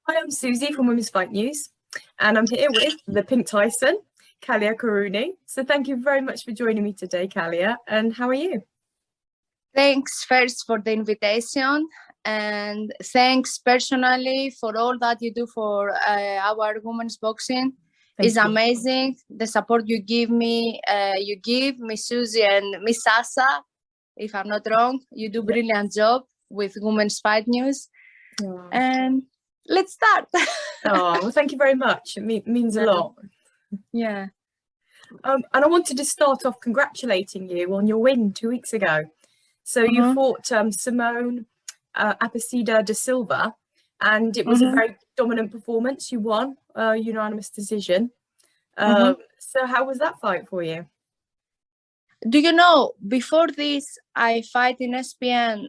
Hi, I'm Susie from Women's Fight News, and I'm here with the Pink Tyson, Kallia Kourouni. So thank you very much for joining me today, Kallia. And how are you? Thanks first for the invitation, and thanks personally for all that you do for our women's boxing. It's amazing the support you give me, Miss Susie and Miss Sasa. If I'm not wrong, you do brilliant job with Women's Fight News. Oh. And let's start. Oh, well, thank you very much. It means a lot. Yeah. And I wanted to start off congratulating you on your win 2 weeks ago. So you fought Simone Aparecida da Silva, and it was a very dominant performance. You won unanimous decision. So how was that fight for you? Do you know, before this, I fight in SPN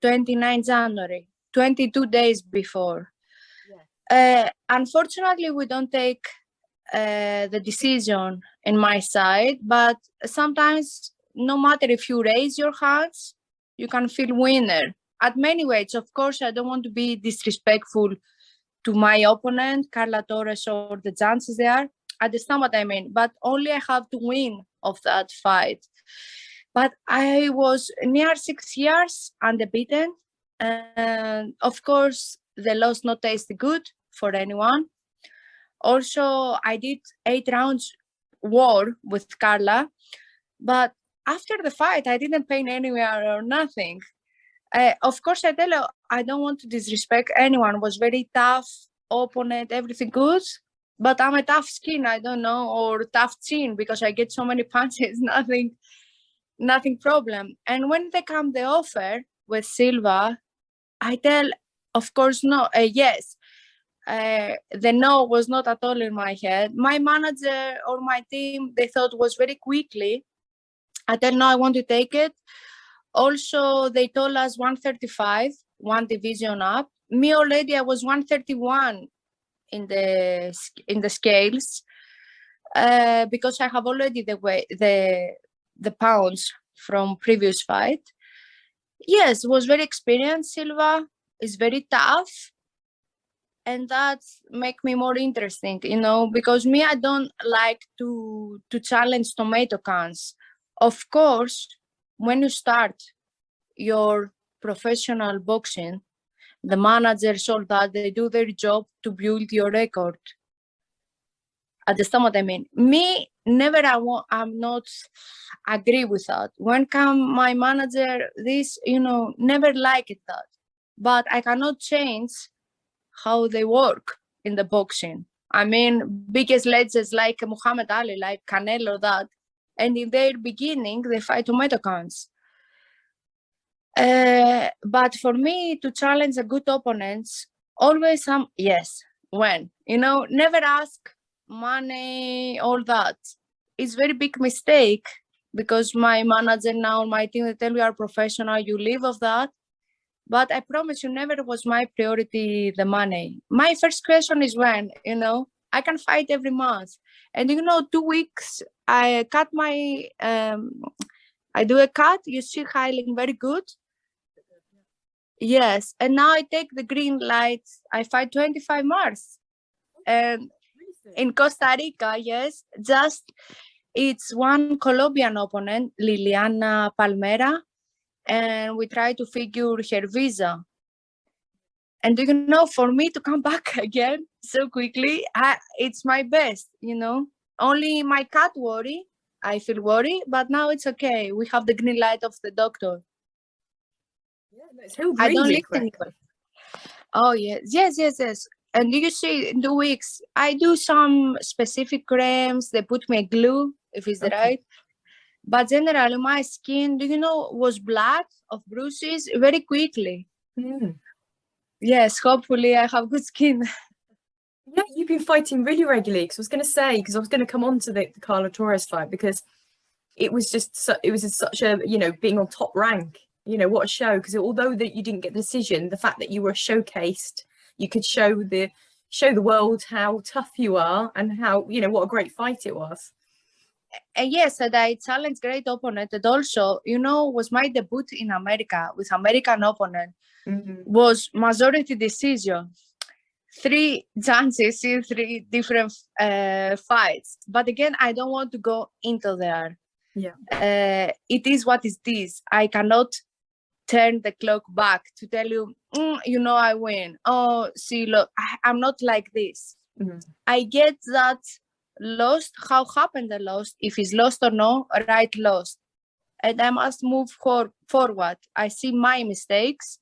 29 January, 22 days before. Yeah. Unfortunately, we don't take the decision in my side, but sometimes no matter if you raise your hands, you can feel winner. At many weights, of course, I don't want to be disrespectful to my opponent, Carla Torres, or the judges there. I understand what I mean, but only I have to win of that fight. But I was near 6 years unbeaten, and of course, the loss not tasted good for anyone. Also, I did 8 rounds war with Carla, but after the fight, I didn't pain anywhere or nothing. Of course, I tell you, I don't want to disrespect anyone. It was very tough opponent, everything good. But I'm a tough skin, I don't know, or tough chin because I get so many punches, nothing problem. And when they come the offer with Silva, I tell, of course, no, yes. The no was not at all in my head. My manager or my team, they thought was very quickly. I tell no, I want to take it. Also, they told us 135, one division up. Me already, I was 131 in the scales because I have already the pounds from previous fight. Yes, was very experienced. Silva is very tough, and that make me more interesting, because me, I don't like to challenge tomato cans. Of course, when you start your professional boxing, the managers, all that, they do their job to build your record. Understand what I mean? Me, never I'm not agree with that. When come my manager, this, never like it that. But I cannot change how they work in the boxing. I mean, biggest legends like Muhammad Ali, like Canelo, that. And in their beginning, they fight tomato cans. But for me to challenge a good opponents, always when, never ask money, all that. It's very big mistake because my manager now, my team, they tell you are professional, you live of that. But I promise you, never was my priority the money. My first question is when, I can fight every month. And 2 weeks, I cut my, I do a cut, you see Highland very good. Yes, and now I take the green light. I fight 25 March. And in Costa Rica, yes, it's one Colombian opponent, Liliana Palmera, and we try to figure her visa. And for me to come back again so quickly, it's my best, Only my cat worry, I feel worried, but now it's okay. We have the green light of the doctor. Yeah, I don't listen. Oh, yes. And you see, in 2 weeks, I do some specific creams. They put me glue, if it's right. But generally, my skin, was black of bruises very quickly. Yes, hopefully I have good skin. Yeah, you've been fighting really regularly. Because I was going to come on to the Carla Torres fight because it was such a, being on top rank. What a show, because although that you didn't get the decision, the fact that you were showcased, you could show the world how tough you are and how, what a great fight it was. Yes, and I challenged great opponent. And also, was my debut in America with American opponent. Was majority decision. 3 chances in 3 different fights. But again, I don't want to go into there. Yeah. It is what it is. I cannot turn the clock back to tell you, I win. Oh, see, look, I'm not like this. Mm-hmm. I get that lost, how happened the lost, if it's lost or no, right, lost. And I must move forward. I see my mistakes.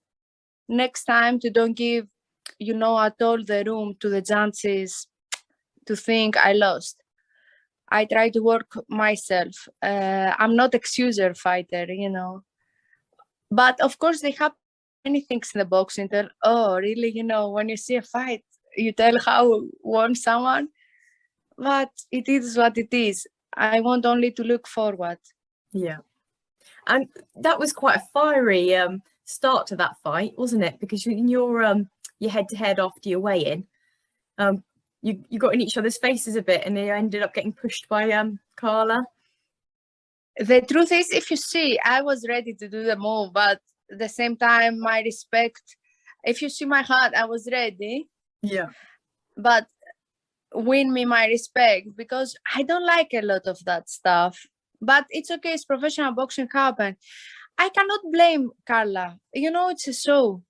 Next time to don't give, at all the room to the chances to think I lost. I try to work myself. I'm not excuser fighter, But of course, they have many things in the boxing. Tell, oh, really, when you see a fight, you tell how won someone. But it is what it is. I want only to look forward. Yeah. And that was quite a fiery start to that fight, wasn't it? Because in your head-to-head after your weigh-in, you got in each other's faces a bit, and you ended up getting pushed by Carla. The truth is, if you see, I was ready to do the move, but at the same time, my respect. If you see my heart, I was ready. Yeah. But win me my respect, because I don't like a lot of that stuff. But it's okay, it's professional boxing happen. I cannot blame Carla. It's a show.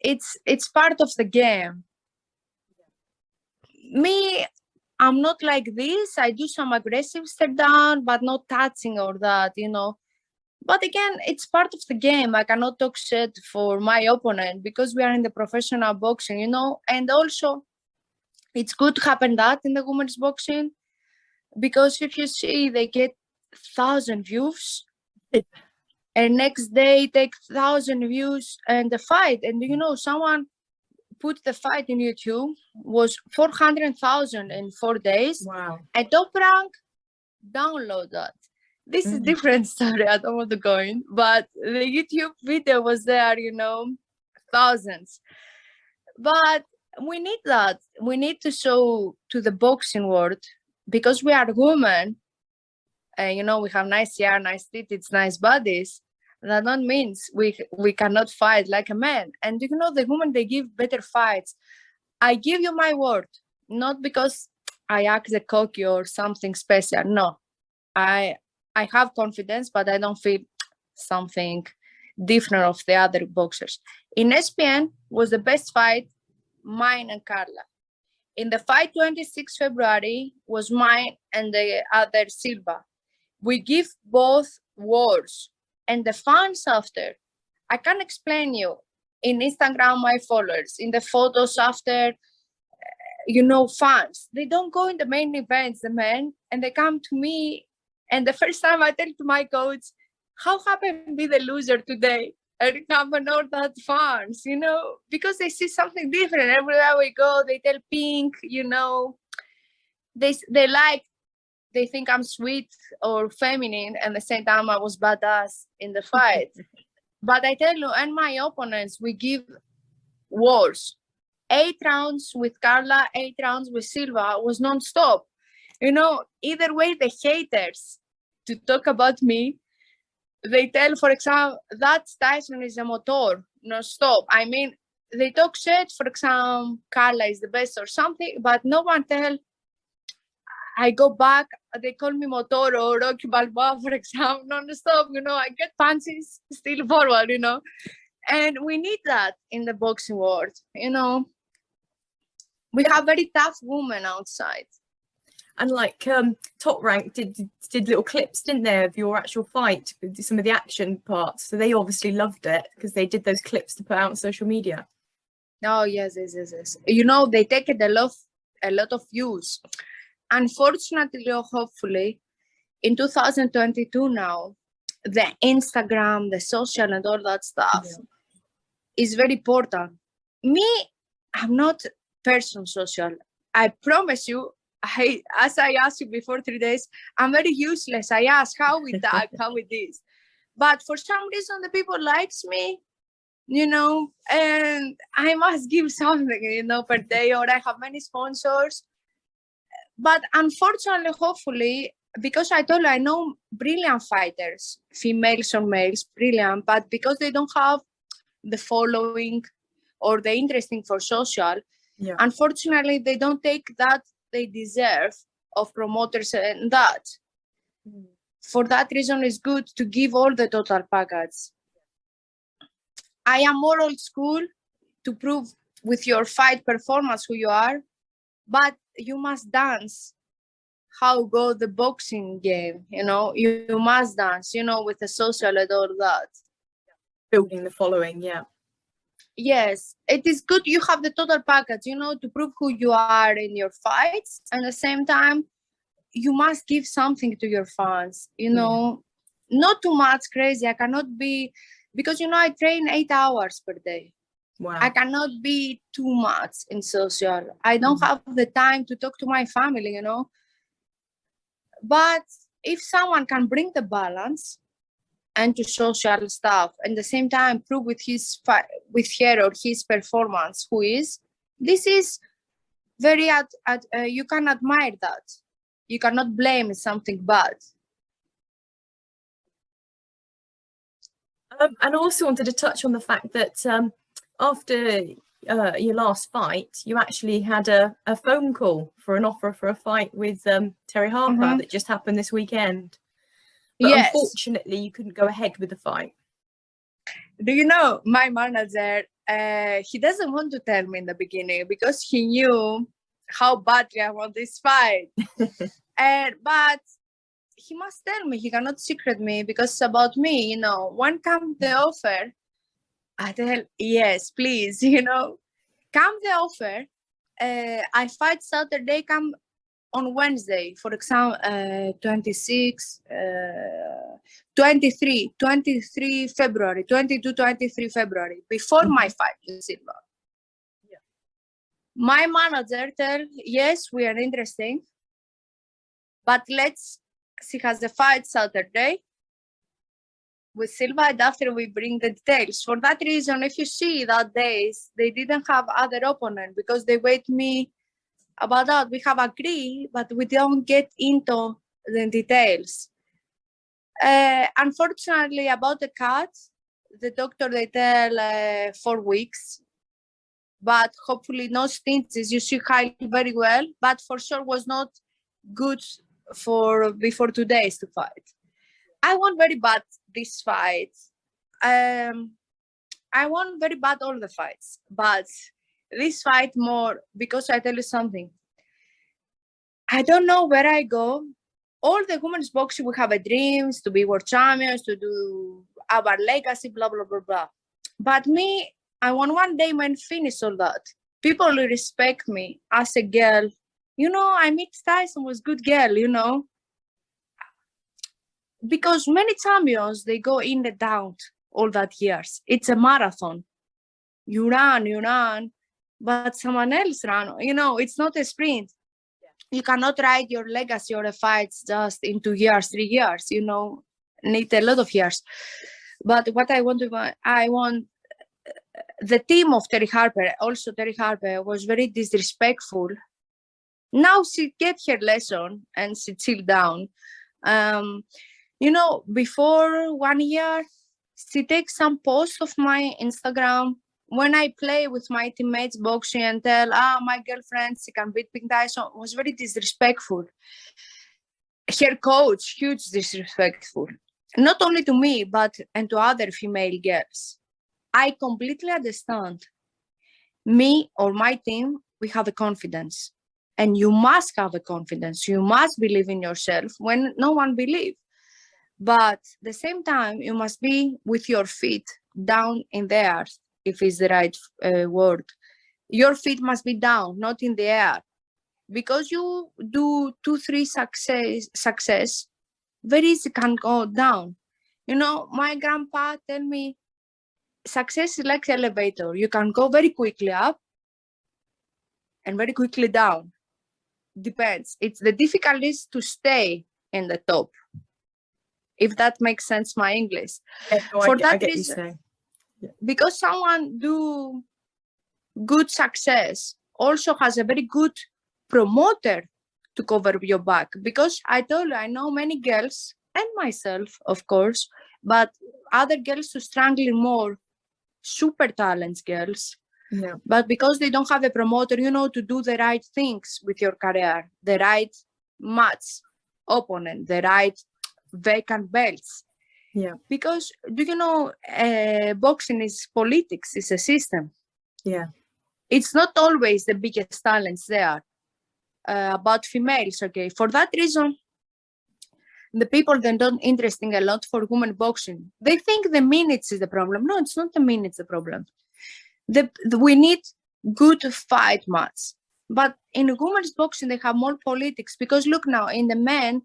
It's part of the game. Me, I'm not like this. I do some aggressive step down, but not touching or that, But again, it's part of the game. I cannot talk shit for my opponent because we are in the professional boxing, And also, it's good to happen that in the women's boxing, because if you see, they get 1,000 views, and next day take 1,000 views and the fight. And someone put the fight in YouTube was 400,000 in 4 days. Wow. And Top Rank download that. This is different story. I don't want to go in, but the YouTube video was there, thousands. But we need that. We need to show to the boxing world, because we are women, and we have nice hair, nice titties, nice bodies. That not means we cannot fight like a man. And the women, they give better fights. I give you my word, not because I act the cocky or something special. No, I have confidence, but I don't feel something different of the other boxers. In SPN was the best fight, mine and Carla. In the fight 26 February was mine and the other Silva. We give both wars. And the fans after, I can't explain you. In Instagram, my followers, in the photos after, fans, they don't go in the main events, the men, and they come to me. And the first time I tell to my coach, how happened to be the loser today? And happen all that fans, because they see something different. Everywhere we go, they tell pink, they like, they think I'm sweet or feminine, and at the same time I was badass in the fight. But I tell you, and my opponents, we give wars. 8 rounds with Carla, 8 rounds with Silva was non-stop. Either way, the haters to talk about me, they tell, for example, that Tyson is a motor, non-stop. I mean, they talk shit, for example, Carla is the best or something, but no one tell. I go back, they call me Motor or Rocky Balboa, for example, non-stop, I get punches still forward, And we need that in the boxing world, We have very tough women outside. And like Top Rank did little clips, didn't they, of your actual fight, some of the action parts. So they obviously loved it because they did those clips to put out on social media. Oh, yes. They take it a lot of views. Unfortunately, or hopefully, in 2022 now, the Instagram, the social and all that stuff is very important. Me, I'm not person social. I promise you, as I asked you before 3 days, I'm very useless. I ask how we talk, how we this. But for some reason, the people likes me, and I must give something, per day, or I have many sponsors. But unfortunately, hopefully, because I told you, I know brilliant fighters, females or males, brilliant, but because they don't have the following or the interesting for social. Yeah. Unfortunately, they don't take that they deserve of promoters and that. For that reason, it's good to give all the total package. I am more old school to prove with your fight performance who you are, but you must dance how go the boxing game, you know, you must dance, you know, with the social and all that. Building the following, yeah. Yes, it is good you have the total package, you know, to prove who you are in your fights. And at the same time, you must give something to your fans, you know, not too much crazy. I cannot be, because, you know, I train 8 hours per day. Wow. I cannot be too much in social. I don't have the time to talk to my family, you know. But if someone can bring the balance and to social stuff, and at the same time prove with with her or his performance who is, this is very you can admire that. You cannot blame something bad. And I also wanted to touch on the fact that after your last fight, you actually had a phone call for an offer for a fight with Terri Harper that just happened this weekend. But yes, unfortunately, you couldn't go ahead with the fight. Do you know, my manager, he doesn't want to tell me in the beginning because he knew how badly I want this fight. But he must tell me, he cannot secret me because it's about me, you know. When comes the offer, I tell, yes, please, you know. Come the offer, I fight Saturday, come on Wednesday, for example, 23 February, 23 February, before my fight with Silva. Yeah. My manager tell, yes, we are interested, but she has a fight Saturday with Silva, and after we bring the details. For that reason, if you see that days, they didn't have other opponent because they wait me about that. We have agreed, but we don't get into the details. Unfortunately, about the cut, the doctor, they tell 4 weeks, but hopefully no stitches. You see Kyle very well, but for sure was not good for before 2 days to fight. I want very bad this fight. I want very bad all the fights, but this fight more because I tell you something. I don't know where I go. All the women's boxing, we have a dreams to be world champions, to do our legacy, blah, blah, blah, blah. But me, I want one day when finish all that. People will respect me as a girl. You know, I meet Tyson was good girl, you know. Because many champions, they go in and out all that years. It's a marathon. You run, but someone else run. You know, it's not a sprint. You cannot write your legacy or a fights just in 2 years, 3 years, you know, need a lot of years. But what I want the team of Terri Harper, also Terri Harper was very disrespectful. Now she get her lesson and she chilled down. You know, before 1 year, she takes some posts of my Instagram when I play with my teammates boxing and tell, my girlfriend, she can beat Pink Tyson, was very disrespectful. Her coach, huge disrespectful. Not only to me, but and to other female girls. I completely understand. Me or my team, we have a confidence. And you must have a confidence. You must believe in yourself when no one believes. But at the same time, you must be with your feet down in the earth, if it's the right word. Your feet must be down, not in the air. Because you do 2-3 success, very easy can go down. You know, my grandpa tell me, success is like elevator. You can go very quickly up and very quickly down. Depends. It's the difficulties to stay in the top. If that makes sense, my English. Yeah, no, for I that get reason, because someone do good success also has a very good promoter to cover your back. Because I told you, I know many girls and myself, of course, but other girls who struggling more, super talents girls, Yeah. But because they don't have a promoter, you know, to do the right things with your career, the right match opponent, the right vacant belts. Yeah. Because, do you know, boxing is politics, it's a system. Yeah. It's not always the biggest talents there. About females, okay. For that reason, the people that don't interesting a lot for women boxing, they think the minutes is the problem. No, it's not the minutes the problem. We need good fight match. But in women's boxing, they have more politics because look now, in the men,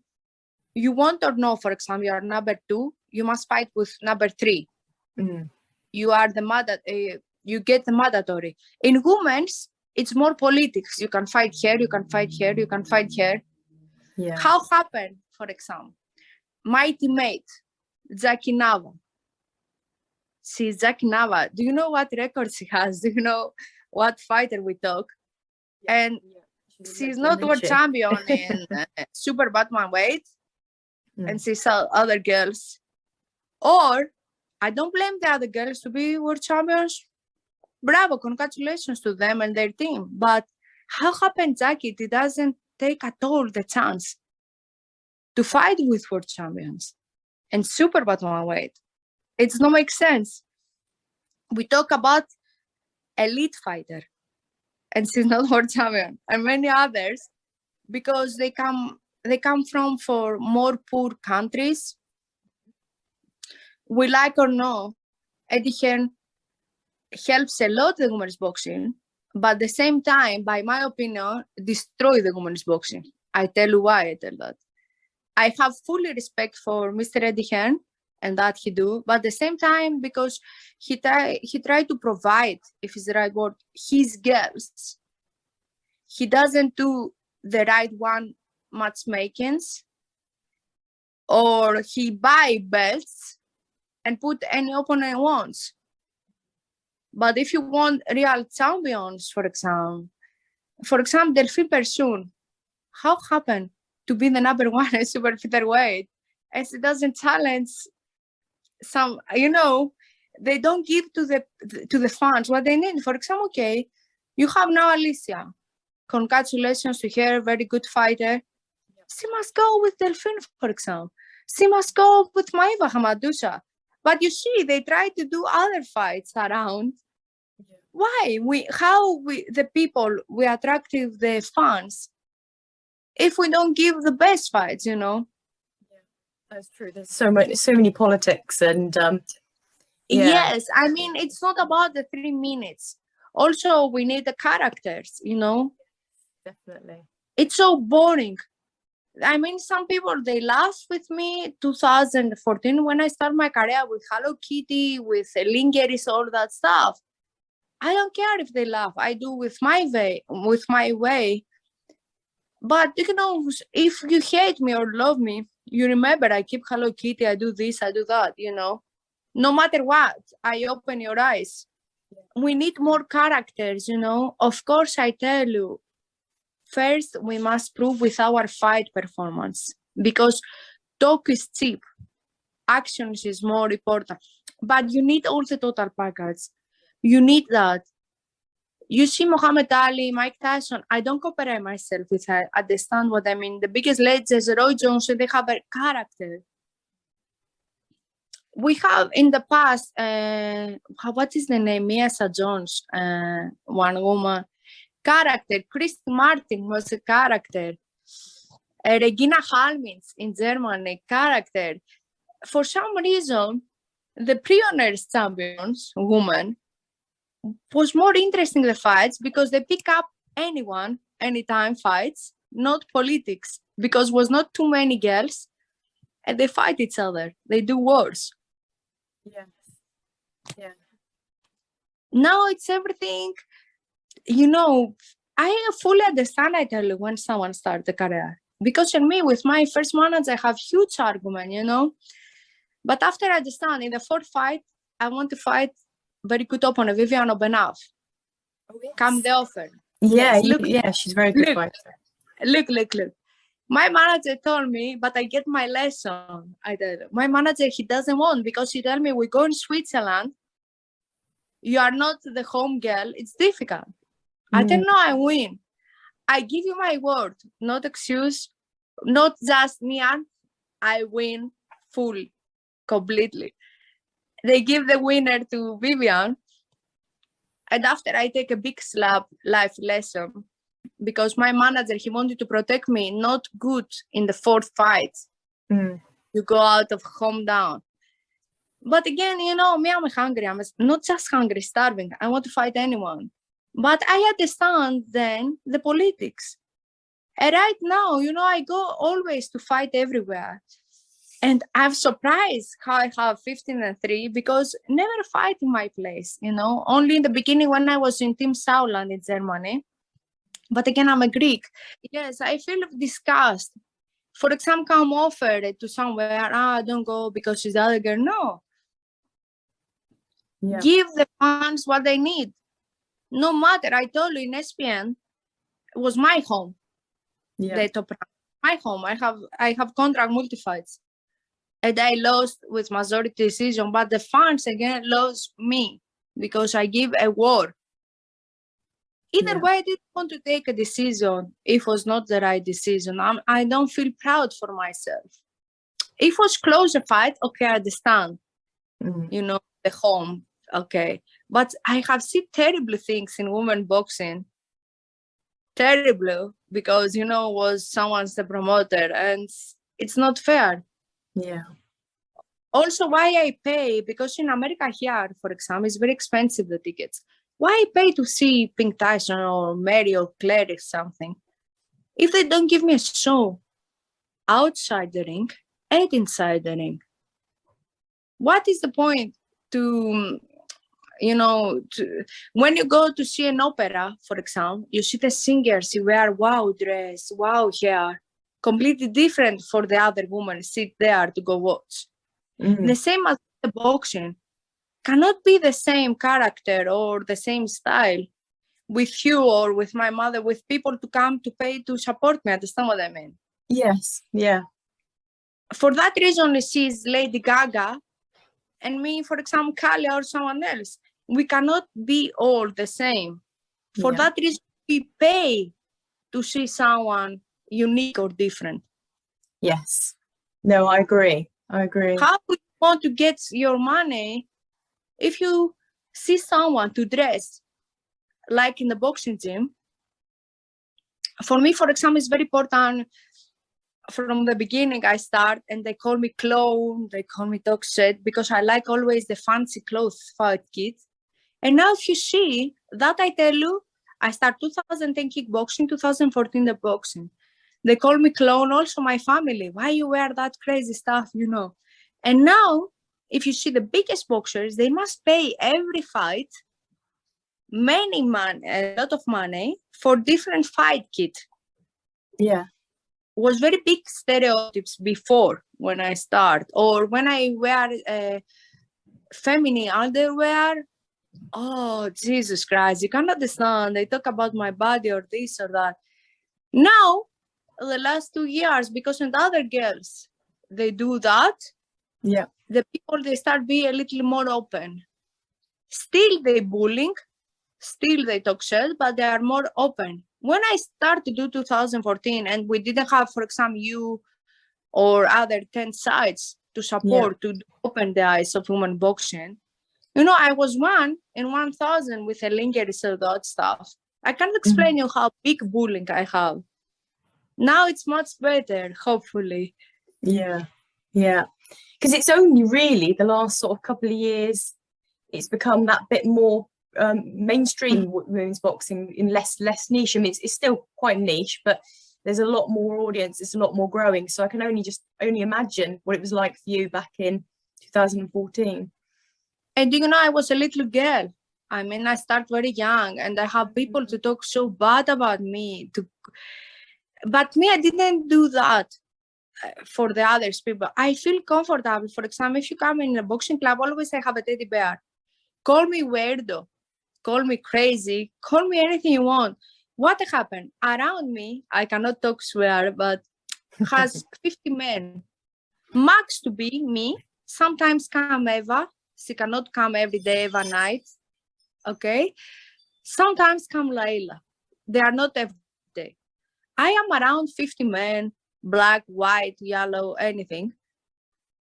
you want or no, for example, you are number 2, you must fight with number 3. Mm. You are you get the mandatory. In women's, it's more politics. You can fight here, you can fight here, you can fight here. Yeah. How happened, for example, my teammate, Jackie Nava. She's Jackie Nava. Do you know what record she has? Do you know what fighter we talk? Yeah. And yeah. she's not world champion in super Batman weight. And she saw other girls. Or I don't blame the other girls to be world champions. Bravo, congratulations to them and their team. But how happened, Jackie? It doesn't take at all the chance to fight with world champions and super Batman weight. It does not make sense. We talk about elite fighter, and she's not world champion, and many others, because they come from for more poor countries. We like or no, Eddie Hearn helps a lot the women's boxing, but at the same time, by my opinion, destroy the women's boxing. I tell you why I tell that. I have fully respect for Mr. Eddie Hearn and that he do, but at the same time, because he tried to provide, if it's the right word, his girls. He doesn't do the right one matchmakings, or he buy belts and put any opponent wants. But if you want real champions, for example, Delphine Persoon, how happened to be the number 1 in super featherweight, as it doesn't challenge some, you know, they don't give to the fans what they need. For example, okay, you have now Alycia. Congratulations to her, very good fighter. She must go with Delphine, for example. She must go with Maiva Hamadoucha. But you see, they try to do other fights around. Yeah. Why? The people, we attract the fans if we don't give the best fights, you know? Yeah, that's true. There's so many politics and Yes, I mean, it's not about the 3 minutes. Also, we need the characters, you know? Definitely. It's so boring. I mean, some people, they laugh with me 2014 when I started my career with Hello Kitty, with Lingeries, all that stuff. I don't care if they laugh. I do with my way. But, you know, if you hate me or love me, you remember I keep Hello Kitty, I do this, I do that, you know? No matter what, I open your eyes. We need more characters, you know? Of course, I tell you, first, we must prove with our fight performance, because talk is cheap. Actions is more important. But you need all the total package. You need that. You see Muhammad Ali, Mike Tyson, I don't compare myself with her. I understand what I mean. The biggest legends, Roy Jones, they have a character. We have in the past, what is the name? Mia Jones, one woman. Character. Christy Martin was a character. Regina Halmins in Germany, character. For some reason, the Pioneers champions, woman, was more interesting the fights because they pick up anyone, anytime fights, not politics, because was not too many girls, and they fight each other. They do wars. Yes. Yeah. Now it's everything. You know, I fully understand, I tell you, when someone starts a career. Because in me, with my first manager, I have huge argument, you know. But after I understand, in the 4th fight, I want to fight very good opponent, Viviane Obenaf. Oh, yes. Come the offer. Yeah, yes, look, she's very good fighter. Look. My manager told me, but I get my lesson. I tell you. My manager, he doesn't want, because he told me, we go in Switzerland, you are not the home girl, it's difficult. I don't know, I win. I give you my word, not excuse, not just me, and I win fully, completely. They give the winner to Vivian. And after I take a big slap life lesson, because my manager, he wanted to protect me, not good in the fourth fight. You go out of home down. But again, you know, me, I'm hungry. I'm not just hungry, starving. I want to fight anyone. But I understand then the politics. And right now, you know, I go always to fight everywhere. And I'm surprised how I have 15-3 because never fight in my place, you know, only in the beginning when I was in Team Sauerland in Germany. But again, I'm a Greek. Yes, I feel disgust. For example, come offered to somewhere, don't go because she's the other girl. No. Yeah. Give the fans what they need. No matter, I told you in SPN, it was my home. Yeah. The top rank. My home. I have contract multi-fights. And I lost with majority decision, but the fans again lost me because I give a war. Either way, I didn't want to take a decision if it was not the right decision. I don't feel proud for myself. If it was close a fight, okay, I understand. You know, the home, okay. But I have seen terrible things in women boxing. Terrible, because, you know, was someone's the promoter and it's not fair. Yeah. Also, why I pay, because in America here, for example, it's very expensive, the tickets. Why I pay to see Pink Tyson or Mary or Claire or something if they don't give me a show outside the ring and inside the ring? What is the point to, you know, when you go to see an opera, for example, you see the singers, you wear wow dress, wow hair, completely different for the other woman sit there to go watch. The same as the boxing. Cannot be the same character or the same style with you or with my mother, with people to come to pay to support me. Understand what I mean? Yes, yeah. For that reason, she's Lady Gaga and me, for example, Kallia or someone else. We cannot be all the same. For that reason, we pay to see someone unique or different. Yes. No, I agree. I agree. How would you want to get your money if you see someone to dress like in the boxing gym? For me, for example, it's very important. From the beginning, I start and they call me clown, they call me dog shit, because I like always the fancy clothes fight kids. And now if you see that, I tell you, I start 2010 kickboxing, 2014 the boxing. They call me clown, also my family. Why you wear that crazy stuff, you know? And now, if you see the biggest boxers, they must pay every fight many money, a lot of money for different fight kit. Yeah. It was very big stereotypes before when I start, or when I wear feminine underwear. Oh, Jesus Christ, you can't understand. They talk about my body or this or that. Now, the last 2 years, because in the other girls, they do that. Yeah. The people, they start being a little more open. Still they bullying, still they talk shit, but they are more open. When I started to do 2014 and we didn't have, for example, you or other 10 sites to support, to open the eyes of women boxing, you know, I was 1 in 1,000 with a lingerie, so that stuff. I can't explain you how big bullying I have. Now it's much better, hopefully. Yeah, yeah. Because it's only really the last sort of couple of years it's become that bit more mainstream women's boxing, in less niche. I mean, it's still quite niche, but there's a lot more audience. It's a lot more growing. So I can only imagine what it was like for you back in 2014. And you know, I was a little girl. I mean, I started very young, and I have people to talk so bad about me. But me, I didn't do that for the others people. I feel comfortable. For example, if you come in a boxing club, always I have a teddy bear. Call me weirdo, call me crazy, call me anything you want. What happened? Around me, I cannot talk swear, but has 50 men. Max to be me. Sometimes come Eva. She cannot come every day, Eva night. okay? Sometimes come Layla. They are not every day. I am around 50 men, black, white, yellow, anything.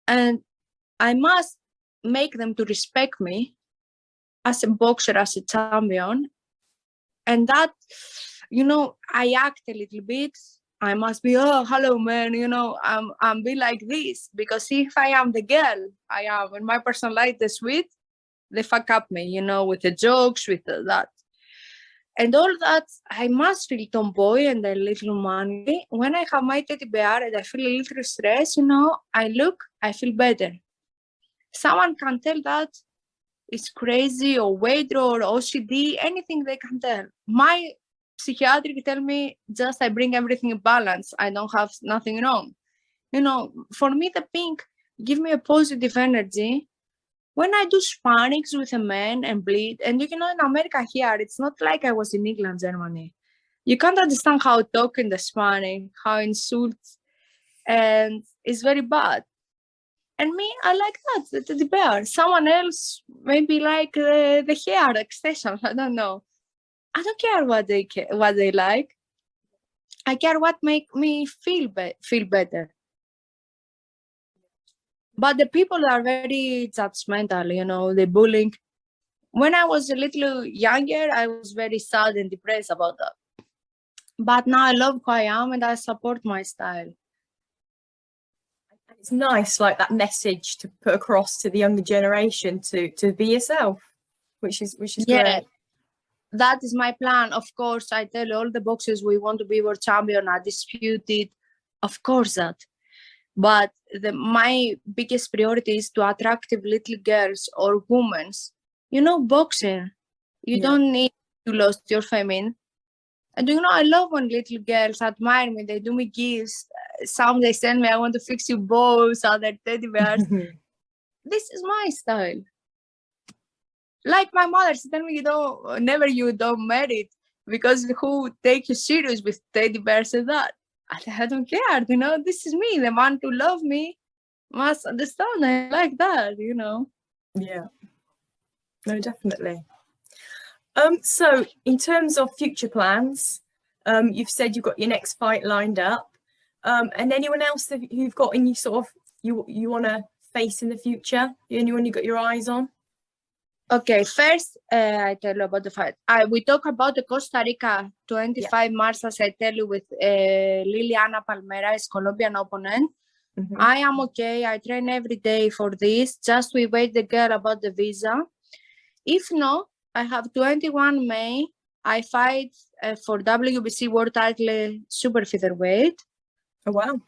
And I must make them to respect me as a boxer, as a champion. And that, I act a little bit. I must be, oh, hello, man, I'm be like this. Because if I am the girl, I am, and my personality is sweet, they fuck up me, with the jokes, with that. And all that, I must feel tomboy and a little manly. When I have my teddy bear and I feel a little stress, I feel better. Someone can tell that it's crazy or weight or OCD, anything they can tell. My psychiatric tell me just I bring everything in balance. I don't have nothing wrong. For me, the pink give me a positive energy. When I do sparrings with a man and bleed, and in America here, it's not like I was in England, Germany. You can't understand how I talk in the sparring, how insult, and it's very bad. And me, I like that, the bear. Someone else maybe like the hair extension. I don't know. I don't care what they like. I care what make me feel better. But the people are very judgmental, they bullying. When I was a little younger, I was very sad and depressed about that. But now I love who I am and I support my style. It's nice, like that message to put across to the younger generation to be yourself, which is great. That is my plan. Of course, I tell all the boxers we want to be world champion. I disputed, of course, that. But my biggest priority is to attractive little girls or women. Boxing. You don't need to lose your feminine. And I love when little girls admire me. They do me gifts. Some they send me, I want to fix you balls, other teddy bears. This is my style. Like my mother, she tell me, you don't marry because who take you serious with teddy bears and that? I don't care, this is me. The man to love me must understand. I like that, Yeah. No, definitely. So in terms of future plans, you've said you've got your next fight lined up. And anyone else that you've got in you want to face in the future? Anyone you got your eyes on? Okay, first, I tell you about the fight. We talk about the Costa Rica 25 March, as I tell you, with Liliana Palmera, is Colombian opponent. Mm-hmm. I am okay. I train every day for this. Just we wait the girl about the visa. If not, I have 21 May. I fight for WBC World Title Super Featherweight. Oh, wow.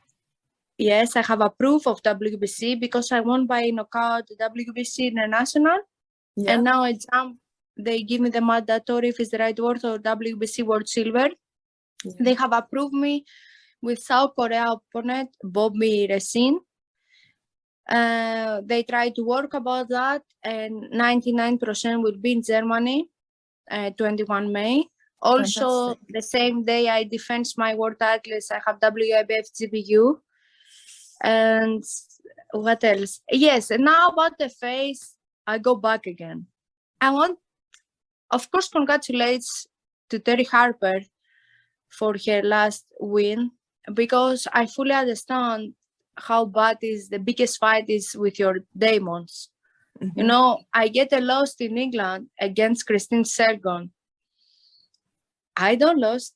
Yes, I have a proof of WBC because I won by knockout WBC International. Yeah. And now I jump, they give me the mandatory, if it's the right word, or WBC World Silver. Yeah. They have approved me with South Korea opponent, Bobby Resin. They try to work about that, and 99% will be in Germany, 21 May. Also, fantastic. The same day I defend my world titles, I have WIBF GBU. And what else? Yes, and now about the face, I go back again. I want, of course, congratulations to Terri Harper for her last win, because I fully understand how bad is the biggest fight is with your demons. Mm-hmm. I get a loss in England against Christine Sergon. I don't lost.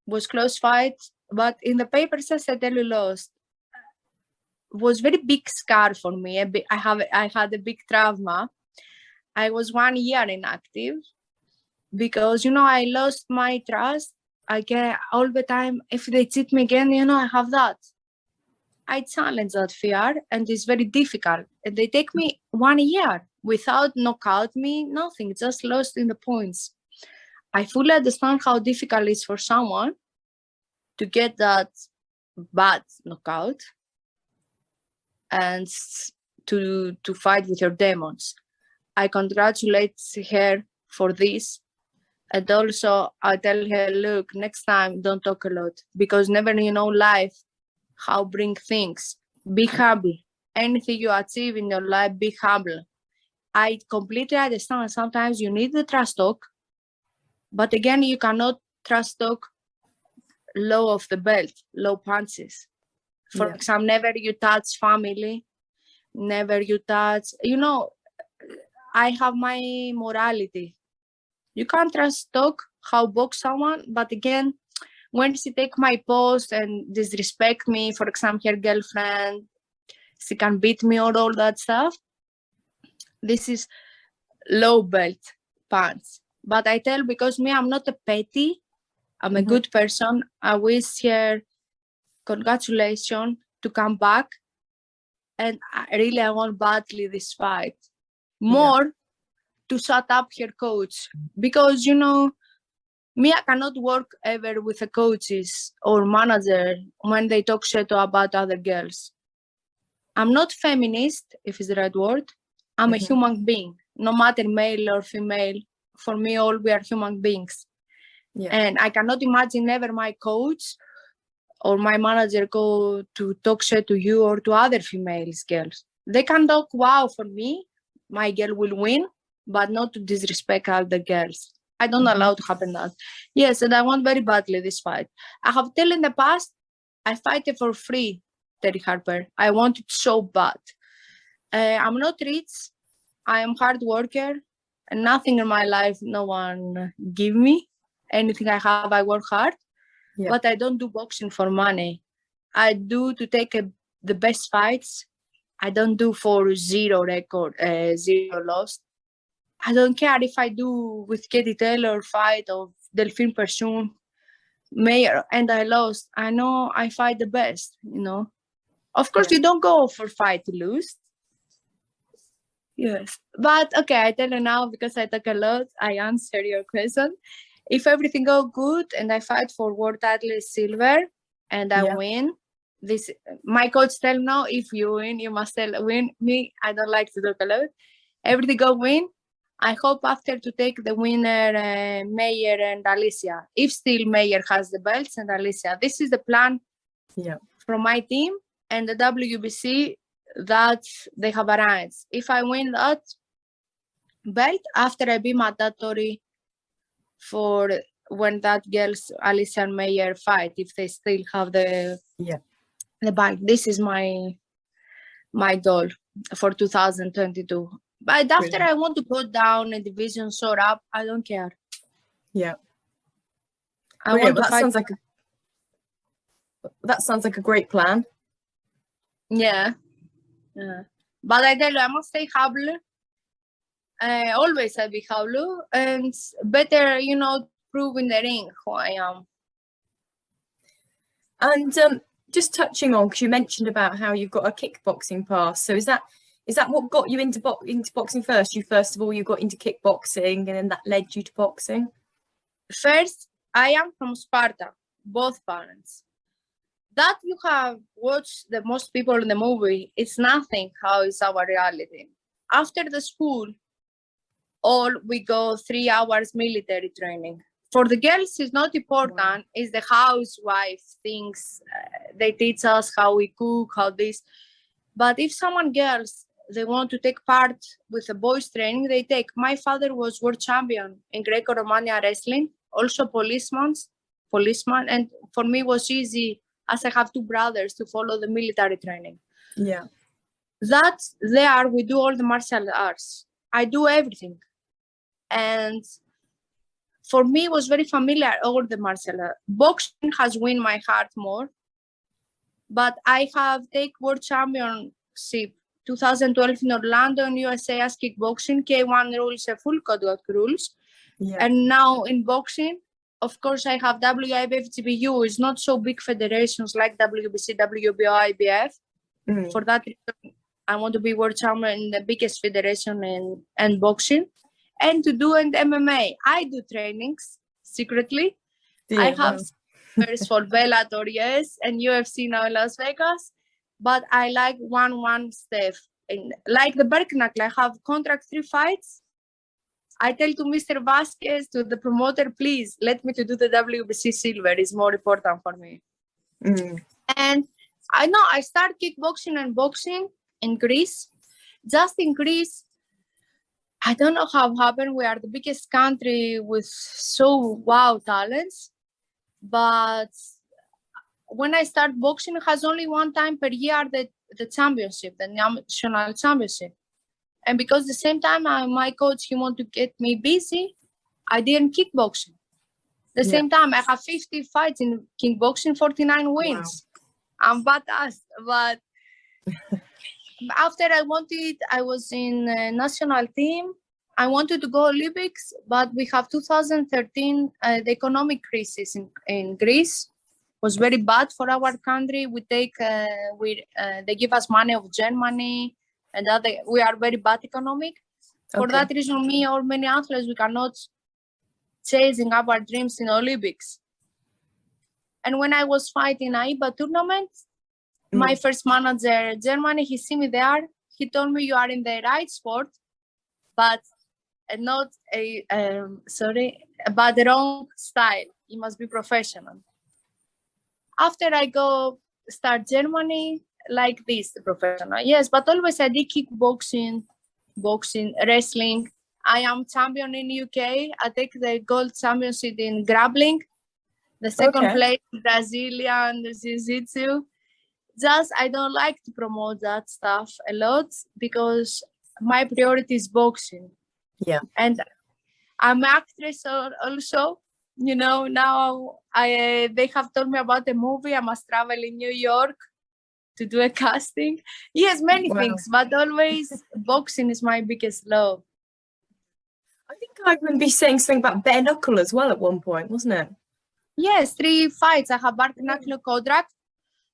Was close fight, but in the papers I said I lost. Was very big scar for me. I had a big trauma. I was 1 year inactive because, I lost my trust. I get all the time, if they cheat me again, I have that. I challenge that fear and it's very difficult. And they take me 1 year without knockout me, nothing, just lost in the points. I fully understand how difficult it is for someone to get that bad knockout and to fight with your demons. I congratulate her for this. And also I tell her, look, next time don't talk a lot, because never life, how bring things. Be humble. Anything you achieve in your life, be humble. I completely understand. Sometimes you need the trust talk, but again, you cannot trust talk low of the belt, low punches. For example, never you touch family, never you touch, I have my morality. You can't trust talk how box someone, but again, when she take my post and disrespect me, for example, her girlfriend, she can beat me or all that stuff. This is low belt punch. But I tell, because me, I'm not a petty. I'm a good person. I wish her congratulations to come back. And I want badly this fight. More to shut up her coach. Because, me, I cannot work ever with the coaches or manager when they talk shit about other girls. I'm not feminist, if it's the right word. I'm a human being, no matter male or female. For me, all we are human beings. And I cannot imagine ever my coach or my manager go to talk shit to you or to other females girls. They can talk wow for me, my girl will win, but not to disrespect other girls. I don't allow to happen that. Yes, and I want very badly this fight. I have told in the past, I fight it for free, Terri Harper. I want it so bad. I'm not rich. I am hard worker. And nothing in my life, no one give me. Anything I have, I work hard. But I don't do boxing for money. I do to take the best fights. I don't do for zero record, zero loss. I don't care if I do with Katie Taylor fight or Delphine Persoon, Mayer, and I lost. I know I fight the best, Of course, you don't go for fight to lose. Yes. But okay, I tell you now, because I talk a lot, I answer your question. If everything goes good and I fight for world title silver and I win, my coach tell now, if you win, you must win. Me, I don't like to talk a lot. Everything go win. I hope after to take the winner, Mayer and Alycia. If still Mayer has the belts and Alycia. This is the plan from my team and the WBC that they have arranged. If I win that belt, after I be mandatory for when that girls Alycia and Mayer fight, if they still have the belt. This is my goal for 2022. But after I want to go down a division or up, I don't care. I want to fight. That sounds like a great plan. Yeah. But I tell you, I must stay humble. Always I be humble, and better, prove in the ring who I am. And just touching on, because you mentioned about how you've got a kickboxing pass. So is that what got you into boxing first? You first of all, you got into kickboxing, and then that led you to boxing? First, I am from Sparta, both parents. That you have watched the most people in the movie, it's nothing how is our reality. After the school, all we go 3 hours military training. For the girls, it's not important. It's the housewife things. They teach us how we cook, how this. But if someone girls, they want to take part with the boys training, they take. My father was world champion in Greco-Romania wrestling, also policeman. And for me, it was easy, as I have 2 brothers, to follow the military training. That's there, we do all the martial arts. I do everything. And for me, it was very familiar, all the martial arts. Boxing has won my heart more. But I have taken world championship 2012 in Orlando in USA as kickboxing. K1 rules, a full code of rules. And now in boxing, of course, I have WIBF, GBU. It's not so big federations like WBC, WBO, IBF. For that reason, I want to be world champion in the biggest federation in boxing. And to do in MMA, I do trainings secretly. I have first for Bellator, yes, and UFC now in Las Vegas. But I like one step. Like the Berknackle, I have contract 3 fights. I tell to Mr. Vasquez, to the promoter, please let me to do the WBC Silver. It's more important for me. And I know I start kickboxing and boxing in Greece. Just in Greece, I don't know how it happened. We are the biggest country with so wow talents, but when I start boxing, it has only one time per year the championship, the national championship. And because the same time my coach, he want to get me busy, I didn't kickboxing. The same time, I have 50 fights in kickboxing, 49 wins. Wow. I'm badass. But after I was in national team. I wanted to go Olympics, but we have 2013, the economic crisis in Greece was very bad for our country. They give us money of Germany, and we are very bad economic. For that reason, me or many athletes, we cannot chasing our dreams in Olympics. And when I was fighting AIBA tournament, my first manager, Germany, he see me there. He told me, you are in the right sport, but not but the wrong style. You must be professional. After I go start Germany, like this, professional. Yes, but always I did kickboxing, boxing, wrestling. I am champion in UK. I take the gold championship in grappling. The second place, Brazilian Jiu-Jitsu. Just I don't like to promote that stuff a lot because my priority is boxing. Yeah. And I'm an actress also. You know, now they have told me about the movie. I must travel in New York to do a casting. Yes, many things, but always boxing is my biggest love. I think I remember you saying something about bare knuckle as well at one point, wasn't it? Yes, 3 fights. I have bare knuckle contract.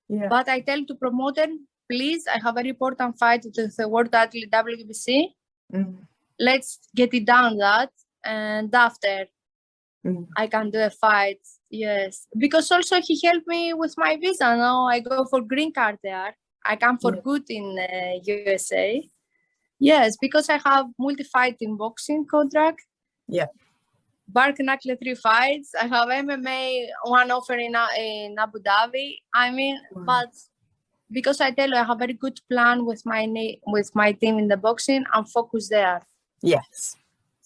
Yeah. But I tell to promoter, please, I have a very important fight with the world title WBC. Let's get it done that. And after I can do a fight. Yes. Because also he helped me with my visa. Now I go for green card there. I come for good in USA. Yes, because I have multi-fight in boxing contract. Yeah. Bare knuckle 3 fights. I have MMA 1 offer in Abu Dhabi. I mean, but because I tell you I have a very good plan with my team in the boxing, I'm focused there. Yes.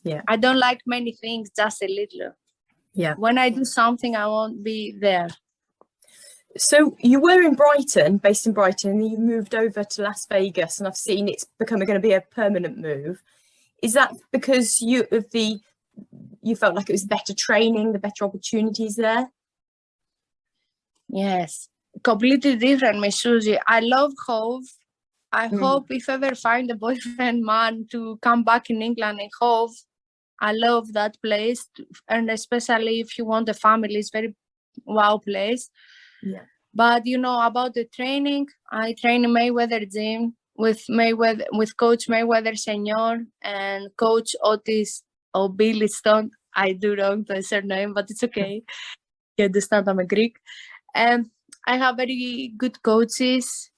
Yeah. I don't like many things, just a little. Yeah. When I do something, I won't be there. So you were in Brighton, based in Brighton, and you moved over to Las Vegas, and I've seen it's becoming going to be a permanent move. Is that because you felt like it was better training, the better opportunities there? Yes, completely different, Miss Susie. I love Hove. I hope if ever find a boyfriend man to come back in England in Hove. I love that place, and especially if you want a family, it's very wow place. Yeah. But you know about the training, I train in Mayweather gym with Coach Mayweather Senior and Coach Otis or Billy Stone. I do wrong the surname, but it's okay. You understand, I'm a Greek. And I have very good coaches,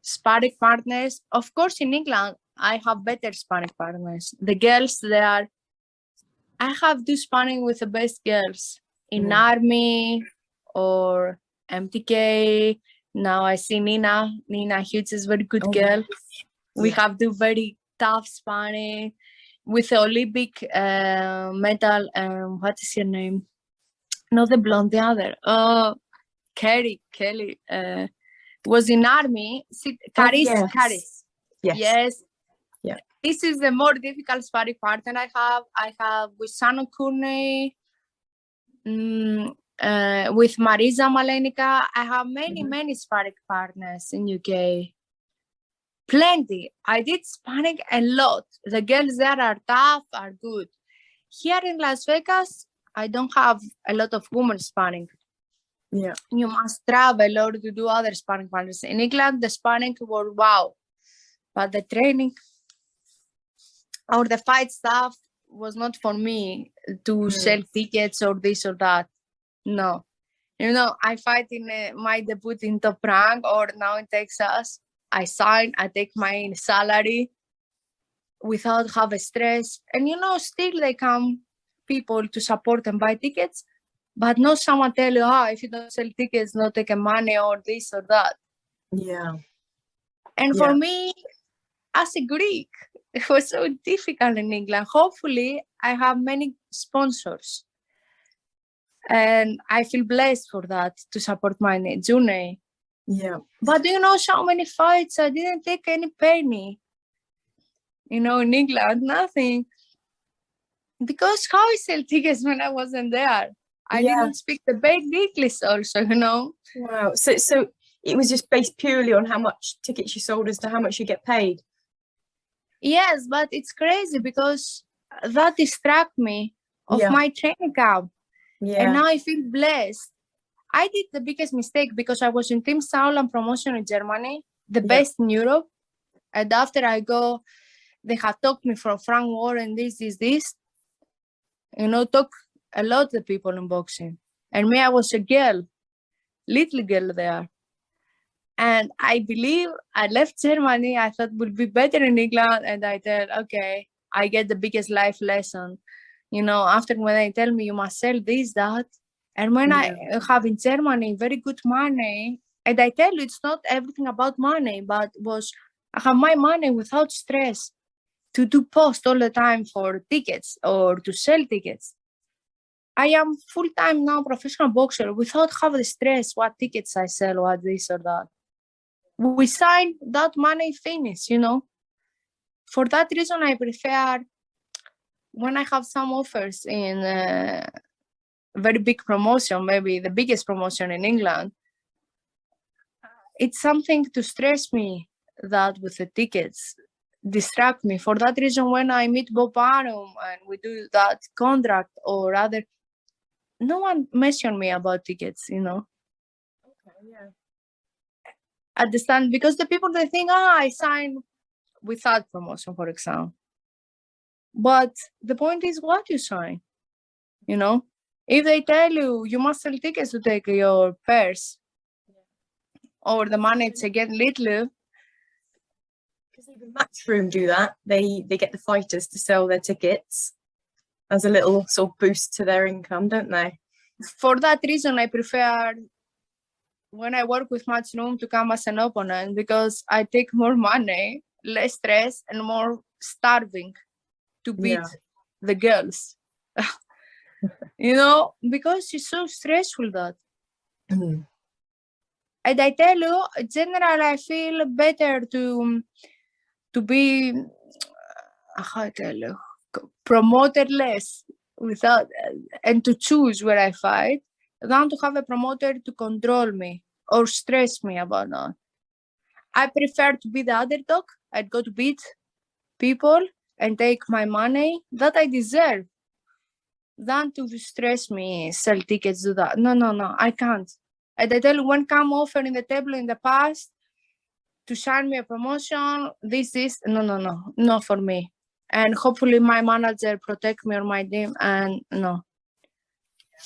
sparring partners. Of course, in England, I have better sparring partners. The girls there, I have do sparring with the best girls in Army or MTK. Now I see Nina Hughes is a very good girl. We have do very tough sparring with the Olympic medal. What is her name? Not the blonde, the other. Kelly was in Army. Caris. Yes. Yeah. This is the more difficult sparring partner I have. I have with Simone Kourouni, with Marisa Malenica. I have many sparring partners in UK. Plenty. I did sparring a lot. The girls there are tough, are good. Here in Las Vegas, I don't have a lot of women sparring. Yeah. You must travel or to do other sparring partners. In England, the sparring were wow. But the training or the fight stuff was not for me to sell tickets or this or that. No. You know, I fight in my debut in Top Rank or now in Texas. I sign, I take my salary without have a stress. And, you know, still they come people to support and buy tickets. But not someone tell you, if you don't sell tickets, not take money or this or that. Yeah. And for me, as a Greek, it was so difficult in England. Hopefully, I have many sponsors. And I feel blessed for that, to support my journey. Yeah. But do you know so many fights? I didn't take any penny. You know, in England, nothing. Because how I sell tickets when I wasn't there? I didn't speak the big English also, you know. Wow. So it was just based purely on how much tickets you sold as to how much you get paid. Yes, but it's crazy because that distracted me of my training camp. Yeah. And now I feel blessed. I did the biggest mistake because I was in Team Sauerland promotion in Germany, the best in Europe. And after I go, they had talked me from Frank Warren, this. You know, talk a lot of the people in boxing. And me, I was a girl, little girl there. And I believe I left Germany. I thought it would be better in England. And I thought, okay, I get the biggest life lesson. You know, after when they tell me you must sell this, that. And when I have in Germany very good money, and I tell you, it's not everything about money, but I have my money without stress to do post all the time for tickets or to sell tickets. I am full-time now professional boxer without having the stress what tickets I sell, what this or that. We sign that money finish, you know. For that reason, I prefer when I have some offers in very big promotion, maybe the biggest promotion in England, it's something to stress me that with the tickets, distract me. For that reason, when I meet Bob Arum and we do that contract or other, no one mentioned me about tickets, you know. Okay, Understand? Because the people, they think, I signed without promotion, for example. But the point is what you sign, you know. If they tell you, you must sell tickets to take your purse or the money to get little. Because even Matchroom do that. They get the fighters to sell their tickets as a little sort of boost to their income, don't they? For that reason, I prefer when I work with Matchroom to come as an opponent because I take more money, less stress, and more starving to beat the girls. You know, because it's so stressful that. And I tell you, in general, I feel better to be, how I tell you, promoted less without and to choose where I fight than to have a promoter to control me or stress me about that. I prefer to be the underdog. I'd go to beat people and take my money that I deserve than to stress me, sell tickets, do that. No, I can't. And I tell you, when come offer in the table in the past to sign me a promotion, this, no, not for me. And hopefully my manager protect me or my team, and no.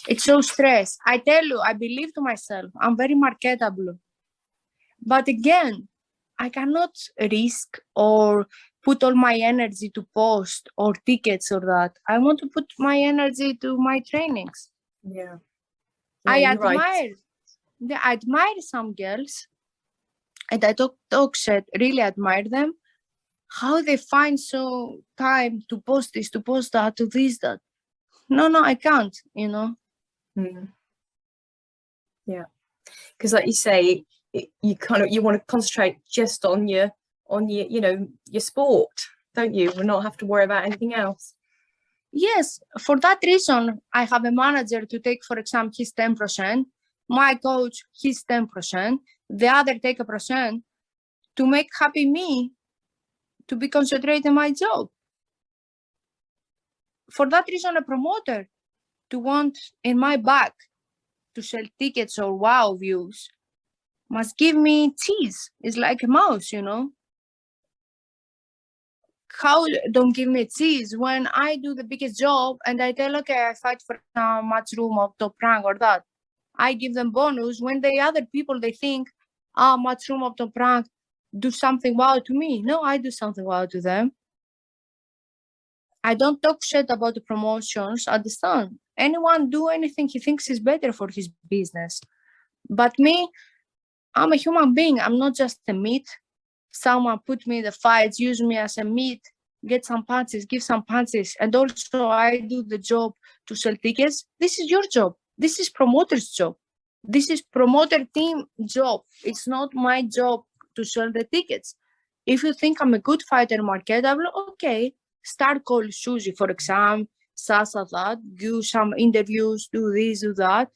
It's so stress. I tell you, I believe to myself, I'm very marketable. But again, I cannot risk or put all my energy to post or tickets or that. I want to put my energy to my trainings. I admire some girls, and I said really admire them, how they find so time to post this, to post that, to this, that. No, I can't, you know. Yeah, because like you say, you want to concentrate just on your your sport, don't you? And not have to worry about anything else. Yes, for that reason, I have a manager to take, for example, his 10%, my coach his 10%, the other take a percent to make happy me, to be concentrated in my job. For that reason, a promoter to want in my back to sell tickets or wow views must give me cheese. It's like a mouse, you know. How don't give me cheese when I do the biggest job and I tell, okay, I fight for a Matchroom or Top Rank or that. I give them bonus when the other people, they think, Matchroom or Top Rank do something wow to me. No, I do something wow to them. I don't talk shit about the promotions. Understand? Anyone do anything he thinks is better for his business. But me, I'm a human being. I'm not just a meat. Someone put me in the fights, use me as a meat get some punches, give some punches, and also I do the job to sell tickets. This is your job. This is promoter's job. This is promoter team job. It's not my job to sell the tickets. If you think I'm a good fighter, marketable, okay, start call Suzy for exam, such as that, do some interviews, do this, do that.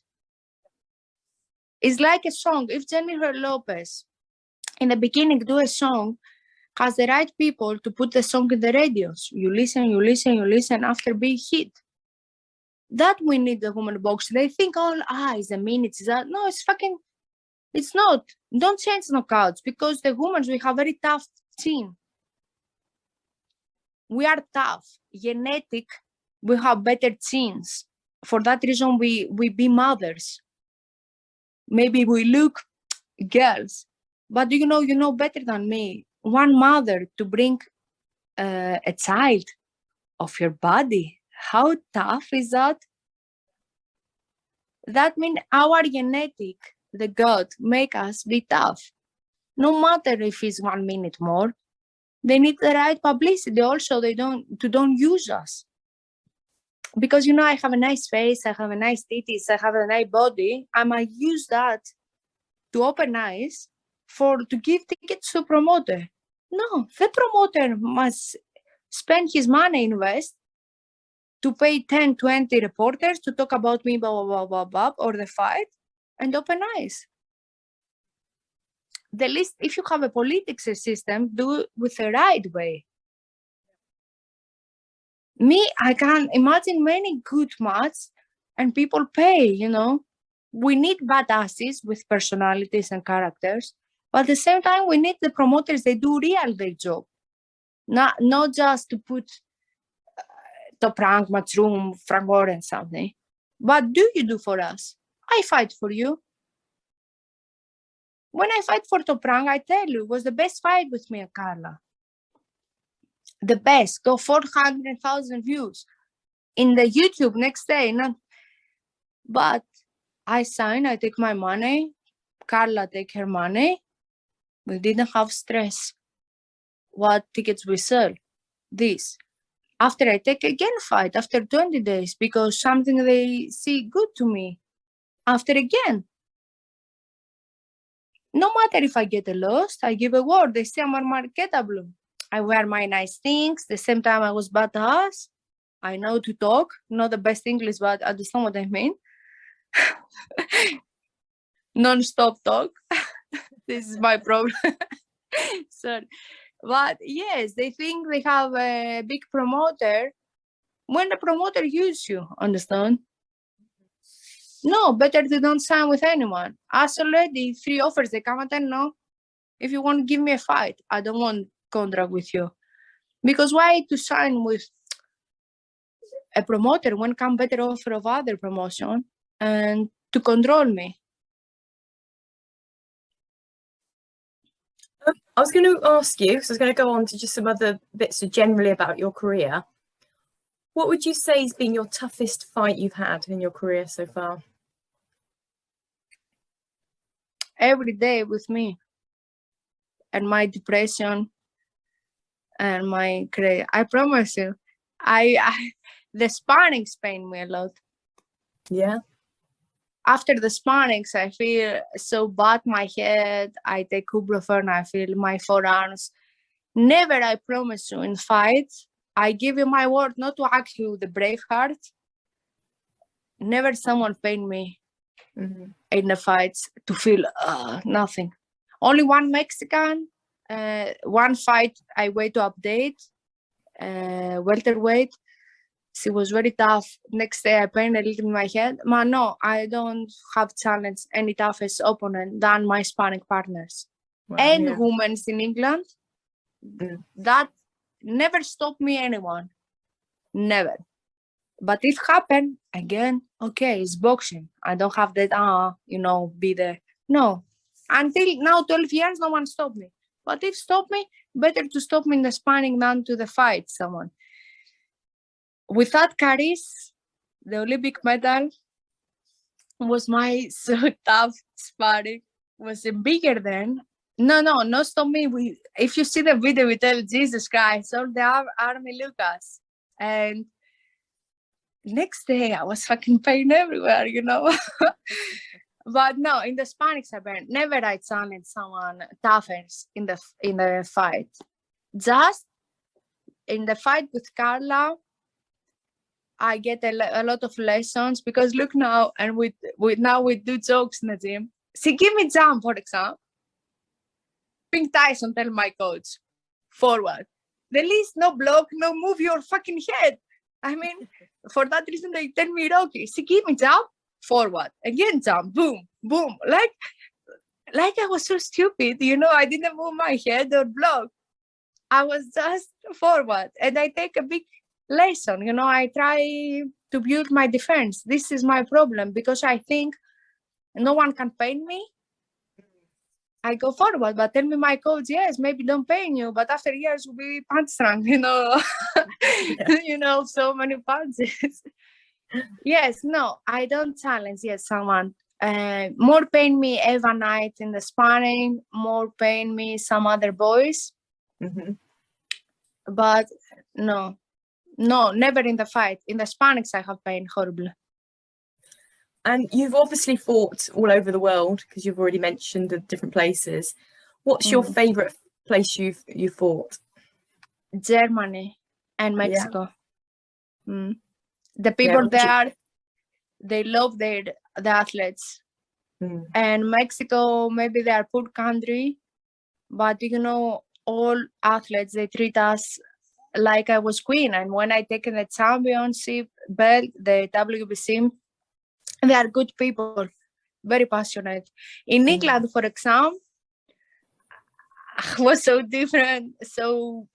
It's like a song. If Jennifer Lopez in the beginning do a song, has the right people to put the song in the radios. You listen after being hit. That we need the women box. They think all it's a minute, is that no, it's not. Don't change knockouts because the women we have very tough team. We are tough. Genetic, we have better genes. For that reason we be mothers. Maybe we look girls. But you know better than me. One mother to bring a child of your body. How tough is that? That means our genetic, the God, make us be tough. No matter if it's 1 minute more. They need the right publicity also. They don't use us. Because I have a nice face, I have a nice titties, I have a nice body. I might use that to open eyes to give tickets to promoter. No, the promoter must spend his money, invest to pay 10, 20 reporters to talk about me, blah, blah, blah, blah, blah, or the fight, and open eyes. The least, if you have a politics system, do it with the right way. Me, I can imagine many good matches and people pay, We need badasses with personalities and characters. But at the same time, we need the promoters, they do their job. Not just to put Top Rank, Matchroom, Frank Warren, something. What do you do for us? I fight for you. When I fight for Top Rank, I tell you, it was the best fight with me and Carla. The best. Go 400,000 views. In the YouTube next day. But I sign, I take my money. Carla take her money. We didn't have stress. What tickets we sell? This. After I take again fight, after 20 days, because something they see good to me. After again. No matter if I get a loss, I give a word. They say I'm unmarketable. I wear my nice things. The same time I was badass. I know to talk. Not the best English, but I understand what I mean. Non-stop talk. This is my problem. Sorry. But yes, they think they have a big promoter. When the promoter uses you, understand? No, better they don't sign with anyone. Ask already 3 offers. They come and tell no. If you want to give me a fight, I don't want contract with you. Because why to sign with a promoter when come better offer of other promotion and to control me? I was going to ask you, because I was going to go on to just some other bits generally about your career. What would you say has been your toughest fight you've had in your career so far? Every day with me. And my depression and my career. I promise you. The sparrings pain me a lot. Yeah. After the sparrings, I feel so bad my head. I take ibuprofen, I feel my forearms. Never, I promise you, in fights, I give you my word not to act you the brave heart. Never someone pain me in the fights to feel nothing. Only one Mexican, one fight I wait to update, welterweight. She was very tough. Next day I pain a little in my head. Man, no, I don't have challenged any toughest opponent than my sparring partners. Wow, and women in England. That never stopped me anyone. Never. But it happened again. Okay, it's boxing. I don't have that, be there. No. Until now, 12 years, no one stopped me. But if stopped me, better to stop me in the sparring than to the fight someone. Without Caris, the Olympic medal was my so tough sparring. Was bigger than No, stop me. If you see the video, we tell Jesus Christ, all the army Lucas. And next day I was fucking pain everywhere, you know. But no, in the Hispanics event, never I challenge someone tougher in the fight. Just in the fight with Carla, I get a lot of lessons because look now, and we do jokes in the gym. She give me jump, for example. Pink Tyson tell my coach, forward. There is no block, no move your fucking head. I mean, for that reason, they tell me, Rocky, she give me jump, forward. Again, jump, boom, boom. Like I was so stupid, you know, I didn't move my head or block. I was just forward. And I take a big lesson, you know, I try to build my defense. This is my problem because I think no one can pain me. I go forward, but tell me my coach, yes, maybe don't pain you, but after years we'll be punch strong, you know, you know, so many punches. Yes, no, I don't challenge someone. More pain me Eva Knight in the sparring, more pain me some other boys. Mm-hmm. But no, never in the fight. In the Hispanics, I have pain horribly. And you've obviously fought all over the world because you've already mentioned the different places. What's your favorite place you fought? Germany and Mexico. Yeah. The people there, they love the athletes. And Mexico, maybe they are poor country, but you know, all athletes, they treat us like I was queen. And when I taken the championship belt, the WBC, they are good people, very passionate. In England, for example, was so different, so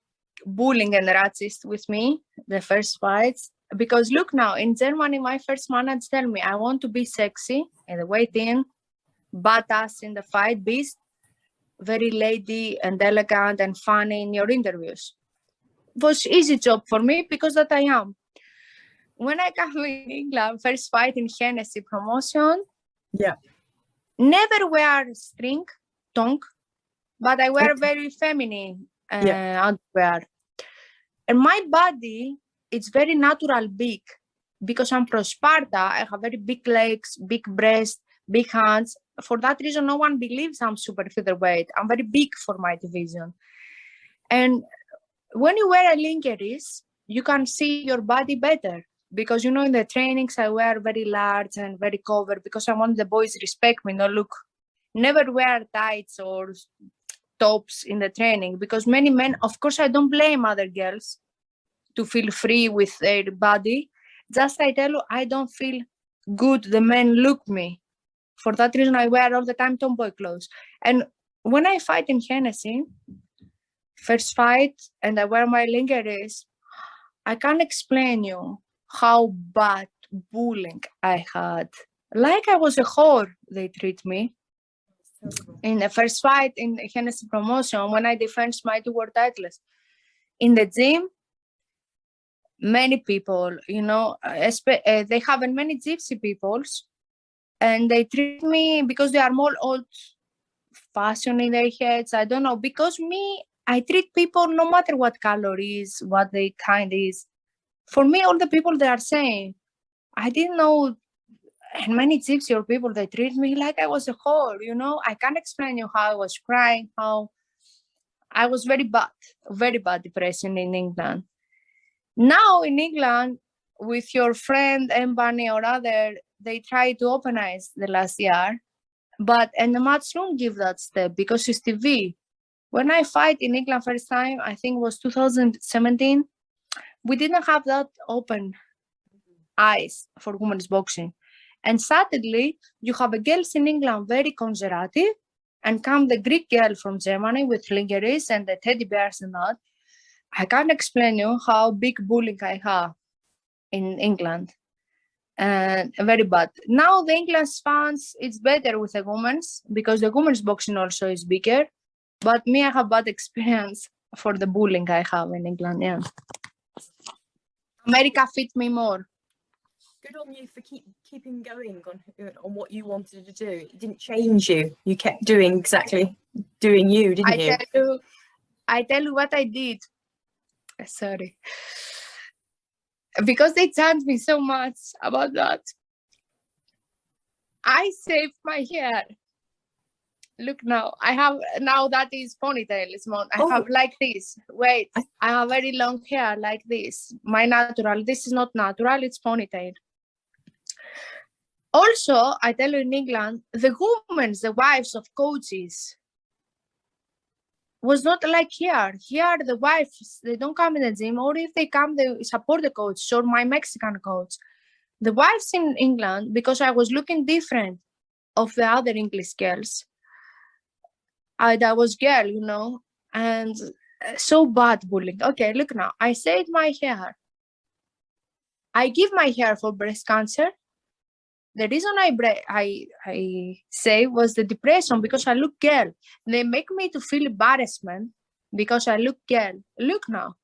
bullying and racist with me, the first fights. Because look now, in Germany, my first manager tell me, I want to be sexy in the waiting, badass in the fight, beast, very lady and elegant and funny in your interviews. It was easy job for me because that I am. When I come in England, first fight in Hennessy promotion, never wear string, tongue, but I wear very feminine underwear. And my body, it's very natural big because I'm from Sparta. I have very big legs, big breasts, big hands. For that reason, no one believes I'm super featherweight. I'm very big for my division. And when you wear a lingeries, you can see your body better. Because, you know, in the trainings, I wear very large and very covered because I want the boys respect me, no look. Never wear tights or tops in the training because many men, of course, I don't blame other girls to feel free with their body. Just I tell you, I don't feel good. The men look me. For that reason, I wear all the time tomboy clothes. And when I fight in Hennessy, first fight, and I wear my lingeries, I can't explain you how bad bullying I had. Like I was a whore, they treat me. In the first fight in the Hennessy promotion, when I defended my 2 world titles. In the gym, many people, you know, they have many gypsy peoples, and they treat me because they are more old fashioned in their heads. I don't know, because me, I treat people no matter what color is, what their kind is. For me, all the people they are saying, I didn't know, and many gypsy or people, they treat me like I was a whore, you know. I can't explain you how I was crying, how I was very bad depression in England. Now in England, with your friend Mbani or other, they try to openize the last year, and the match won't give that step because it's TV. When I fight in England first time, I think it was 2017, we didn't have that open eyes for women's boxing. And suddenly, you have a girls in England very conservative, and come the Greek girl from Germany with lingeries and the teddy bears and that. I can't explain you how big bullying I have in England. And very bad. Now the England fans, it's better with the women's because the women's boxing also is bigger. But me, I have bad experience for the bullying I have in England. Yeah. America fit me more. Good on you for keeping going on what you wanted to do. It didn't change you. You kept doing you, didn't you? I tell you what I did. Sorry. Because they taught me so much about that. I saved my hair. Look now, I have, now that is ponytail, Simone. I have like this. Wait, I have very long hair like this. My natural, this is not natural, it's ponytail. Also, I tell you, in England, the women, the wives of coaches, was not like here. Here, the wives, they don't come in the gym, or if they come, they support the coach, or my Mexican coach. The wives in England, because I was looking different of the other English girls, I was girl, you know, and so bad bullying. Okay, look now, I saved my hair. I give my hair for breast cancer. The reason I say was the depression, because I look girl. They make me to feel embarrassment because I look girl. Look now,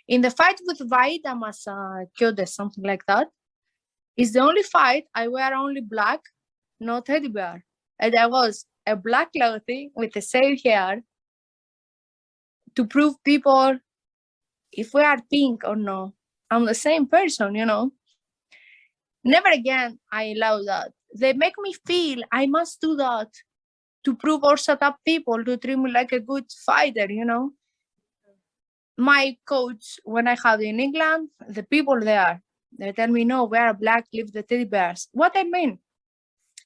in the fight with Vaida Masakyoda, something like that, is the only fight I wear only black, no teddy bear. And I was a black clothing with the same hair to prove people if we are pink or no. I'm the same person, you know. Never again I allow that. They make me feel I must do that to prove or set up people to treat me like a good fighter, you know. My coach, when I have in England, the people there, they tell me, no, we are black, leave the teddy bears. What I mean,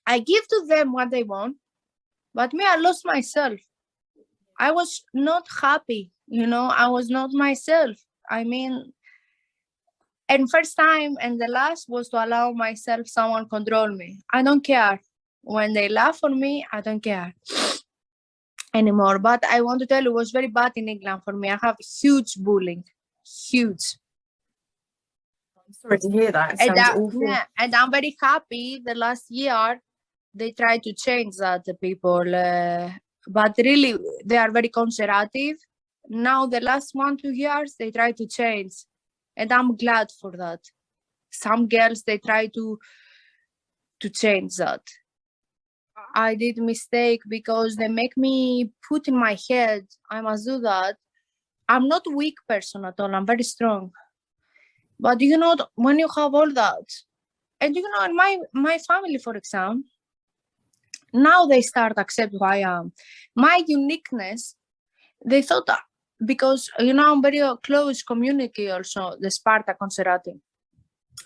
I give to them what they want, but me, I lost myself. I was not happy, you know, I was not myself. I mean, and first time and the last was to allow myself someone control me. I don't care. When they laugh on me, I don't care anymore. But I want to tell you, it was very bad in England for me. I have huge bullying, huge. I'm sorry to hear that. It sounds awful. Yeah, and I'm very happy the last year they tried to change that, the people. But really, they are very conservative. Now, the last 1-2 years, they try to change. And I'm glad for that. Some girls, they try to change that. I did a mistake because they make me put in my head, I must do that. I'm not a weak person at all. I'm very strong. But you know, when you have all that, and you know, in my family, for example, now they start accept who I am. My uniqueness, they thought that, because, you know, I'm very close community also, the Sparta Conservati.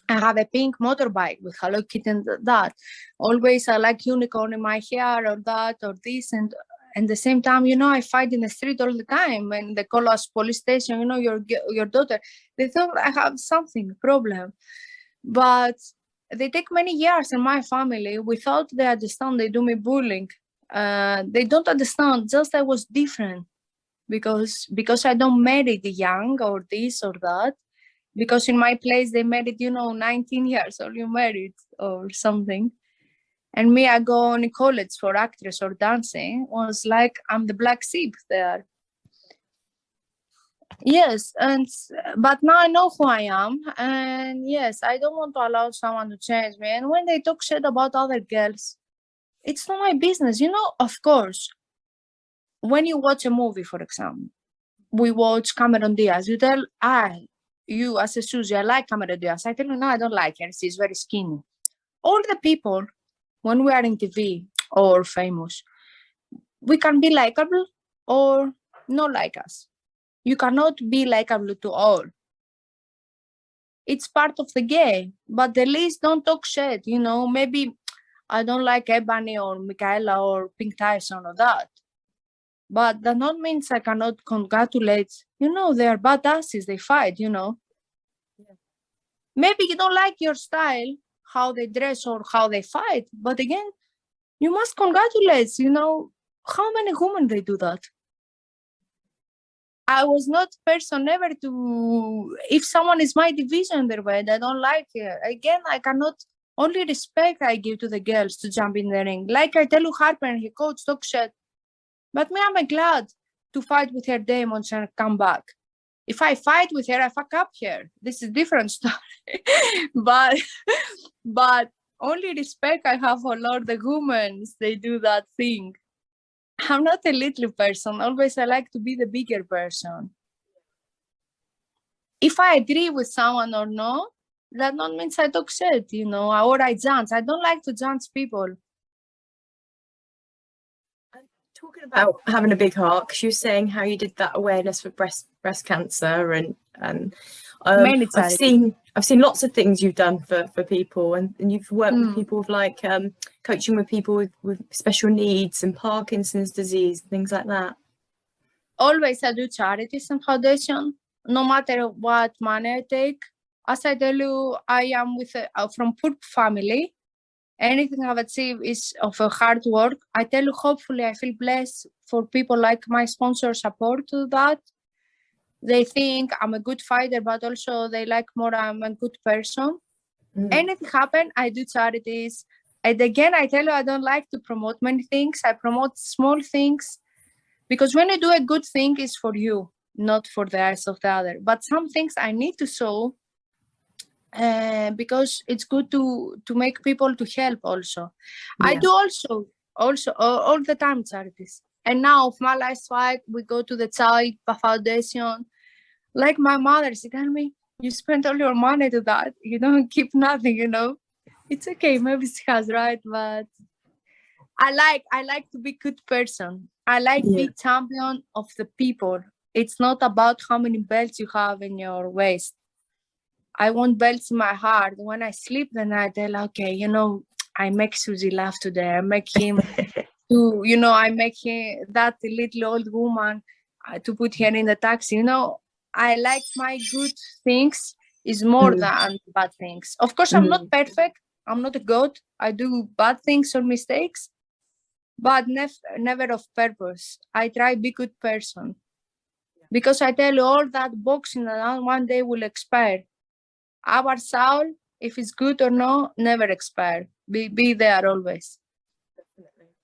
I have a pink motorbike with Hello Kitty and that. Always I like unicorn in my hair or that or this. And at the same time, you know, I fight in the street all the time. And they call us police station, you know, your daughter. They thought I have something, problem. But they take many years in my family without they understand, they do me bullying. They don't understand, just I was different. Because I don't marry the young or this or that, because in my place they married, you know, 19 years old, you married or something. And me, I go on college for actress or dancing, was like I'm the black sheep there. Yes, but now I know who I am, and yes, I don't want to allow someone to change me. And when they talk shit about other girls, it's not my business, you know. Of course, when you watch a movie, for example, we watch Cameron Diaz, you tell, you as a Susie, I like Cameron Diaz. I tell you, no, I don't like her. She's very skinny. All the people, when we are in TV or famous, we can be likable or not like us. You cannot be likable to all. It's part of the game, but at least don't talk shit, you know. Maybe I don't like Ebony or Michaela or Pink Tyson or that. But that not means I cannot congratulate, you know, they are badasses, they fight, you know. Yeah. Maybe you don't like your style, how they dress or how they fight, but again, you must congratulate, you know, how many women they do that. I was not person ever to, if someone is my division their way, I don't like it. Again, I cannot, only respect I give to the girls to jump in the ring. Like I tell you, Harper and her coach talk shit. But me, I'm glad to fight with her demons and come back. If I fight with her, I fuck up her. This is different story. but only respect I have for all the women. They do that thing. I'm not a little person. Always I like to be the bigger person. If I agree with someone or no, that not means I talk shit, you know, or I judge. I don't like to judge people. Talking about having a big heart, because you were saying how you did that awareness for breast cancer, and I've seen lots of things you've done for people, and you've worked with people with like coaching with people with special needs and Parkinson's disease, things like that. Always I do charities and foundation, no matter what money I take. As I tell you, I am from poor family. Anything I've achieved is of a hard work. I tell you, hopefully I feel blessed for people like my sponsor support to that. They think I'm a good fighter, but also they like more I'm a good person. Anything happen, I do charities. And again, I tell you, I don't like to promote many things. I promote small things, because when you do a good thing, it's for you, not for the eyes of the other. But some things I need to show, because it's good to make people to help also. Yeah. I do also all the time charities. And now of my last fight, we go to the child foundation. Like my mother, she tell me, you spent all your money to that. You don't keep nothing, you know. It's okay, maybe she has right, but I like to be good person. I like be champion of the people. It's not about how many belts you have in your waist. I want belts in my heart. When I sleep, then I tell, okay, you know, I make Susie laugh today. I make him I make him, that little old woman, to put her in the taxi. You know, I like my good things is more than bad things. Of course, I'm not perfect. I'm not a god. I do bad things or mistakes, but never of purpose. I try be good person, because I tell you all that boxing one day will expire. Our soul, if it's good or no, never expire. Be there always. Definitely.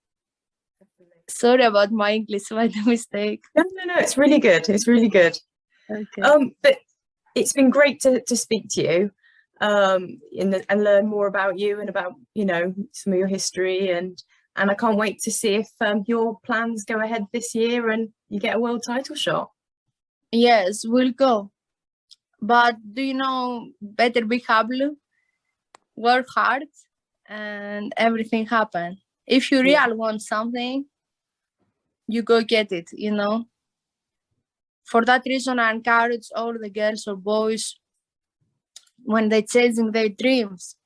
Sorry about my English, my mistake. No, it's really good. It's really good. Okay. But it's been great to speak to you, and learn more about you and about, you know, some of your history, and I can't wait to see if your plans go ahead this year and you get a world title shot. Yes, we'll go. But do you know, better be humble, work hard, and everything happen. If you really want something, you go get it, you know. For that reason, I encourage all the girls or boys when they're chasing their dreams,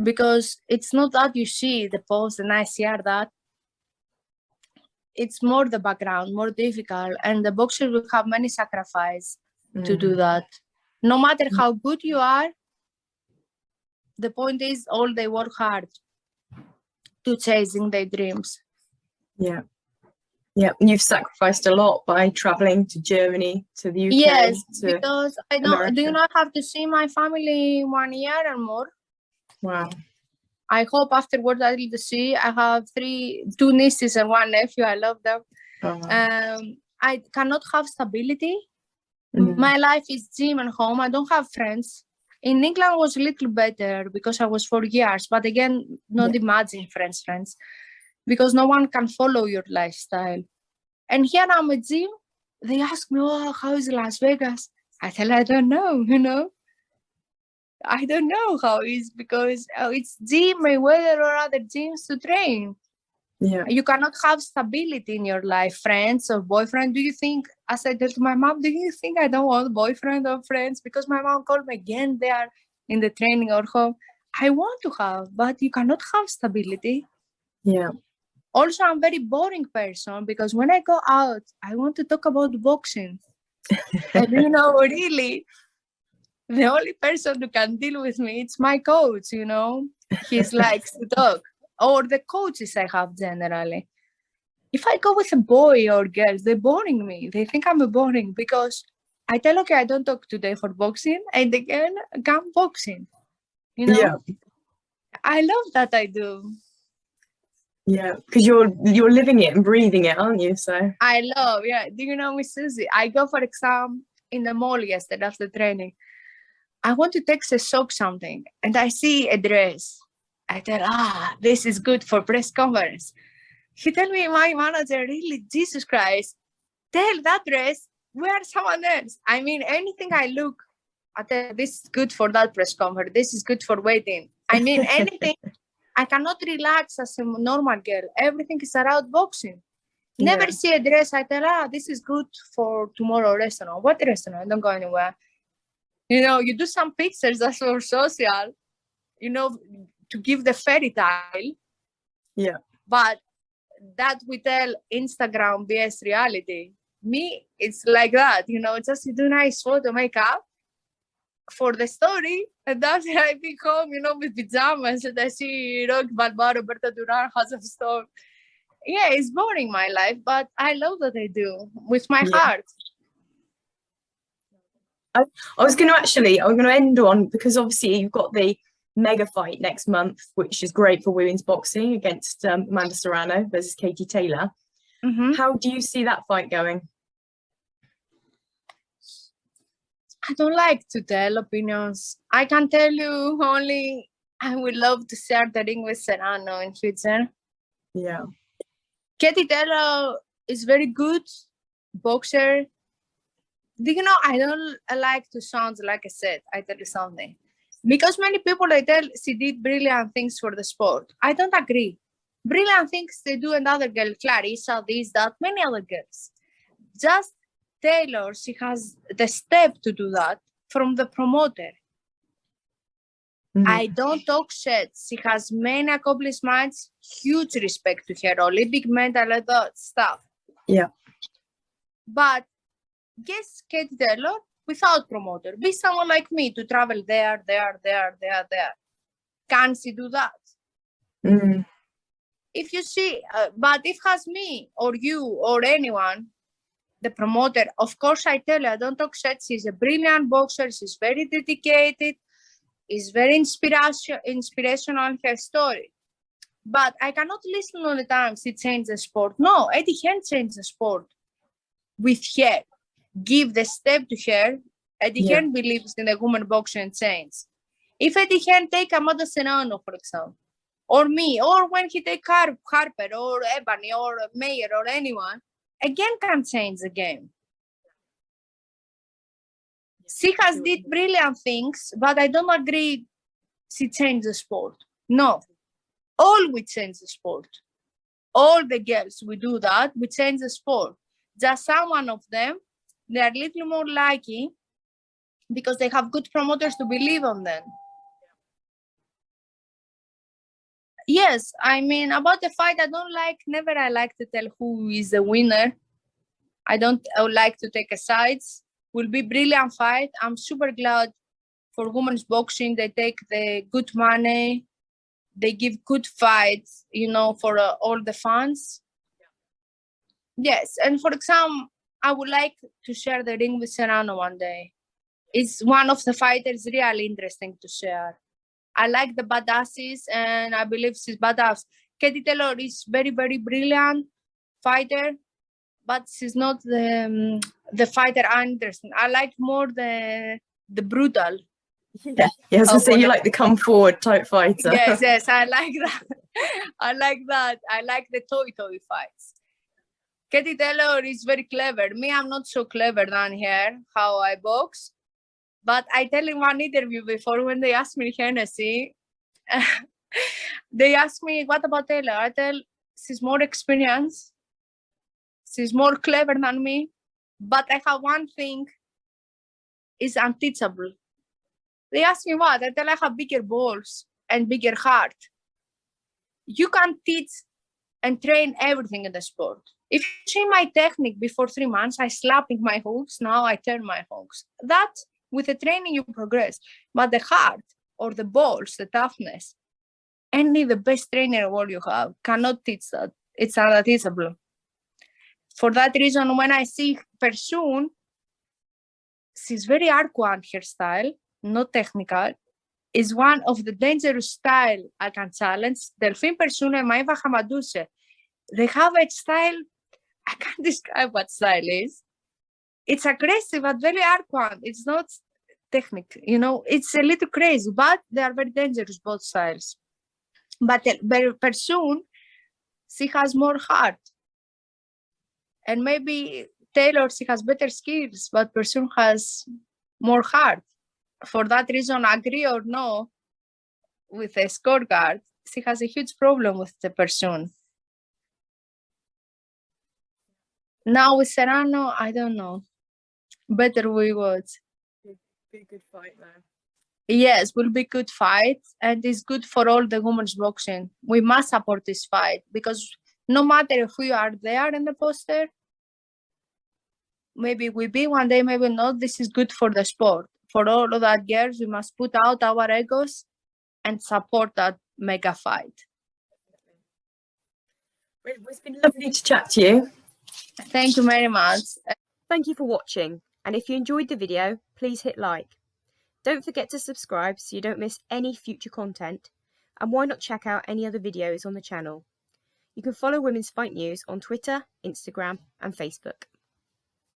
because it's not that you see the post and I share that. It's more the background, more difficult, and the boxers will have many sacrifices to do that. No matter how good you are, the point is all they work hard to chasing their dreams. Yeah. You've sacrificed a lot by traveling to Germany, to the UK. Yes, because I don't. Do you not have to see my family 1 year or more? Wow. I hope afterwards I will see. I have two nieces and one nephew. I love them. I cannot have stability. My life is gym and home. I don't have friends. In England was a little better because I was 4 years, but again, not imagine friends, because no one can follow your lifestyle. And here I'm at gym. They ask me, oh, how is Las Vegas? I tell them, I don't know, you know. I don't know how it is, because it's gym, Mayweather or other gyms to train. Yeah. You cannot have stability in your life, friends or boyfriend. Do you think, as I told my mom, do you think I don't want boyfriend or friends? Because my mom called me again, they are in the training or home. I want to have, but you cannot have stability. Yeah. Also, I'm a very boring person, because when I go out, I want to talk about boxing. And you know, really, the only person who can deal with me, it's my coach, you know. He's likes to talk. Or the coaches I have generally. If I go with a boy or girls, they're boring me. They think I'm boring, because I tell, okay, I don't talk today for boxing, and again, come boxing. You know? Yeah. I love that I do. Yeah, because you're living it and breathing it, aren't you? So I love, do you know, Miss Susie? I go for exam in the mall yesterday after training. I want to text a shop something, and I see a dress. I tell, this is good for press conference. He tell me, my manager, really, Jesus Christ, tell that dress, wear someone else. I mean, anything I look, I tell, this is good for that press conference. This is good for waiting. I mean, anything. I cannot relax as a normal girl. Everything is around boxing. Never see a dress. I tell, this is good for tomorrow restaurant. What restaurant? I don't go anywhere. You know, you do some pictures that's for social, you know, to give the fairy tale. Yeah. But that we tell Instagram BS reality. Me, it's like that, you know, just you do nice photo makeup for the story, and that's when I be home, you know, with pajamas, and I see Rock Balboa, Roberto Duran, House of Stone. Yeah, it's boring, my life, but I love what I do with my heart. I'm going to end on, because obviously you've got the mega fight next month, which is great for women's boxing against Amanda Serrano versus Katie Taylor. How do you see that fight going? I don't like to tell opinions. I can tell you only I would love to share the ring with Serrano in future. Yeah. Katie Taylor is very good boxer. Do you know, I don't like to sound like I said, I tell you something. Because many people, they tell she did brilliant things for the sport. I don't agree. Brilliant things they do another girl, Clarissa, this, that, many other girls. Just Taylor, she has the step to do that from the promoter. I don't talk shit. She has many accomplishments, huge respect to her, Olympic medal, and that stuff. Yeah. But guess Katie Taylor without promoter. Be someone like me to travel there. Can she do that? If you see, but if has me or you or anyone, the promoter, of course I tell you, I don't talk shit. She's a brilliant boxer. She's very dedicated. Is very inspirational in her story. But I cannot listen all the time she changed the sport. No, Eddie Hearn changed the sport with her. Give the step to her. Eddie Hearn believes in the women boxing and change. If Eddie Hearn take Amanda Serrano, for example, or me, or when he take Harper or Ebony or Mayer or anyone, again can change the game. She has did brilliant things, but I don't agree she changed the sport. No. All we change the sport. All the girls, we do that. We change the sport. Just some of them, they are a little more lucky because they have good promoters to believe on them. Yes, I mean, about the fight, never I like to tell who is the winner. I would like to take a sides. Will be brilliant fight. I'm super glad for women's boxing. They take the good money. They give good fights, you know, for all the fans. Yes, and for example, I would like to share the ring with Serrano one day. It's one of the fighters really interesting to share. I like the badasses, and I believe she's badass. Katie Taylor is very, very brilliant fighter, but she's not the fighter I'm interested in. I like more the brutal. Yeah, I was going to say you like the come forward type fighter. Yes, I like that. I like that. I like the toy fights. Katie Taylor is very clever. Me, I'm not so clever down here, how I box. But I tell in one interview before when they asked me Hennessy, they asked me, what about Taylor? I tell, she's more experienced. She's more clever than me. But I have one thing, is unteachable. They ask me what? I tell I have bigger balls and bigger heart. You can teach and train everything in the sport. If you see my technique before 3 months, I slapping my hooks, now I turn my hooks. That, with the training, you progress. But the heart or the balls, the toughness, only the best trainer all you have cannot teach that. It's unteachable. For that reason, when I see Persoon, she's very arcuant, her style, not technical, is one of the dangerous style I can challenge. Delphine Persoon and Maeva Hamadouche, they have a style, I can't describe what style is. it's aggressive but very hard one. It's not technical, you know, it's a little crazy, but they are very dangerous, both styles. But Persoon, she has more heart. And maybe Taylor, she has better skills, but Persoon has more heart. For that reason, agree or no with the scorecard, she has a huge problem with the Persoon. Now with Serrano, I don't know. Better we watch. Be a good fight though. Yes, will be good fight, and it's good for all the women's boxing. We must support this fight because no matter if we are there in the poster, maybe we be one day, maybe not. This is good for the sport. For all of that girls, we must put out our egos and support that mega fight. It's been lovely to chat to you. Thank you very much. Thank you for watching, and if you enjoyed the video, please hit like. Don't forget to subscribe so you don't miss any future content, and why not check out any other videos on the channel. You can follow Women's Fight News on Twitter, Instagram and Facebook.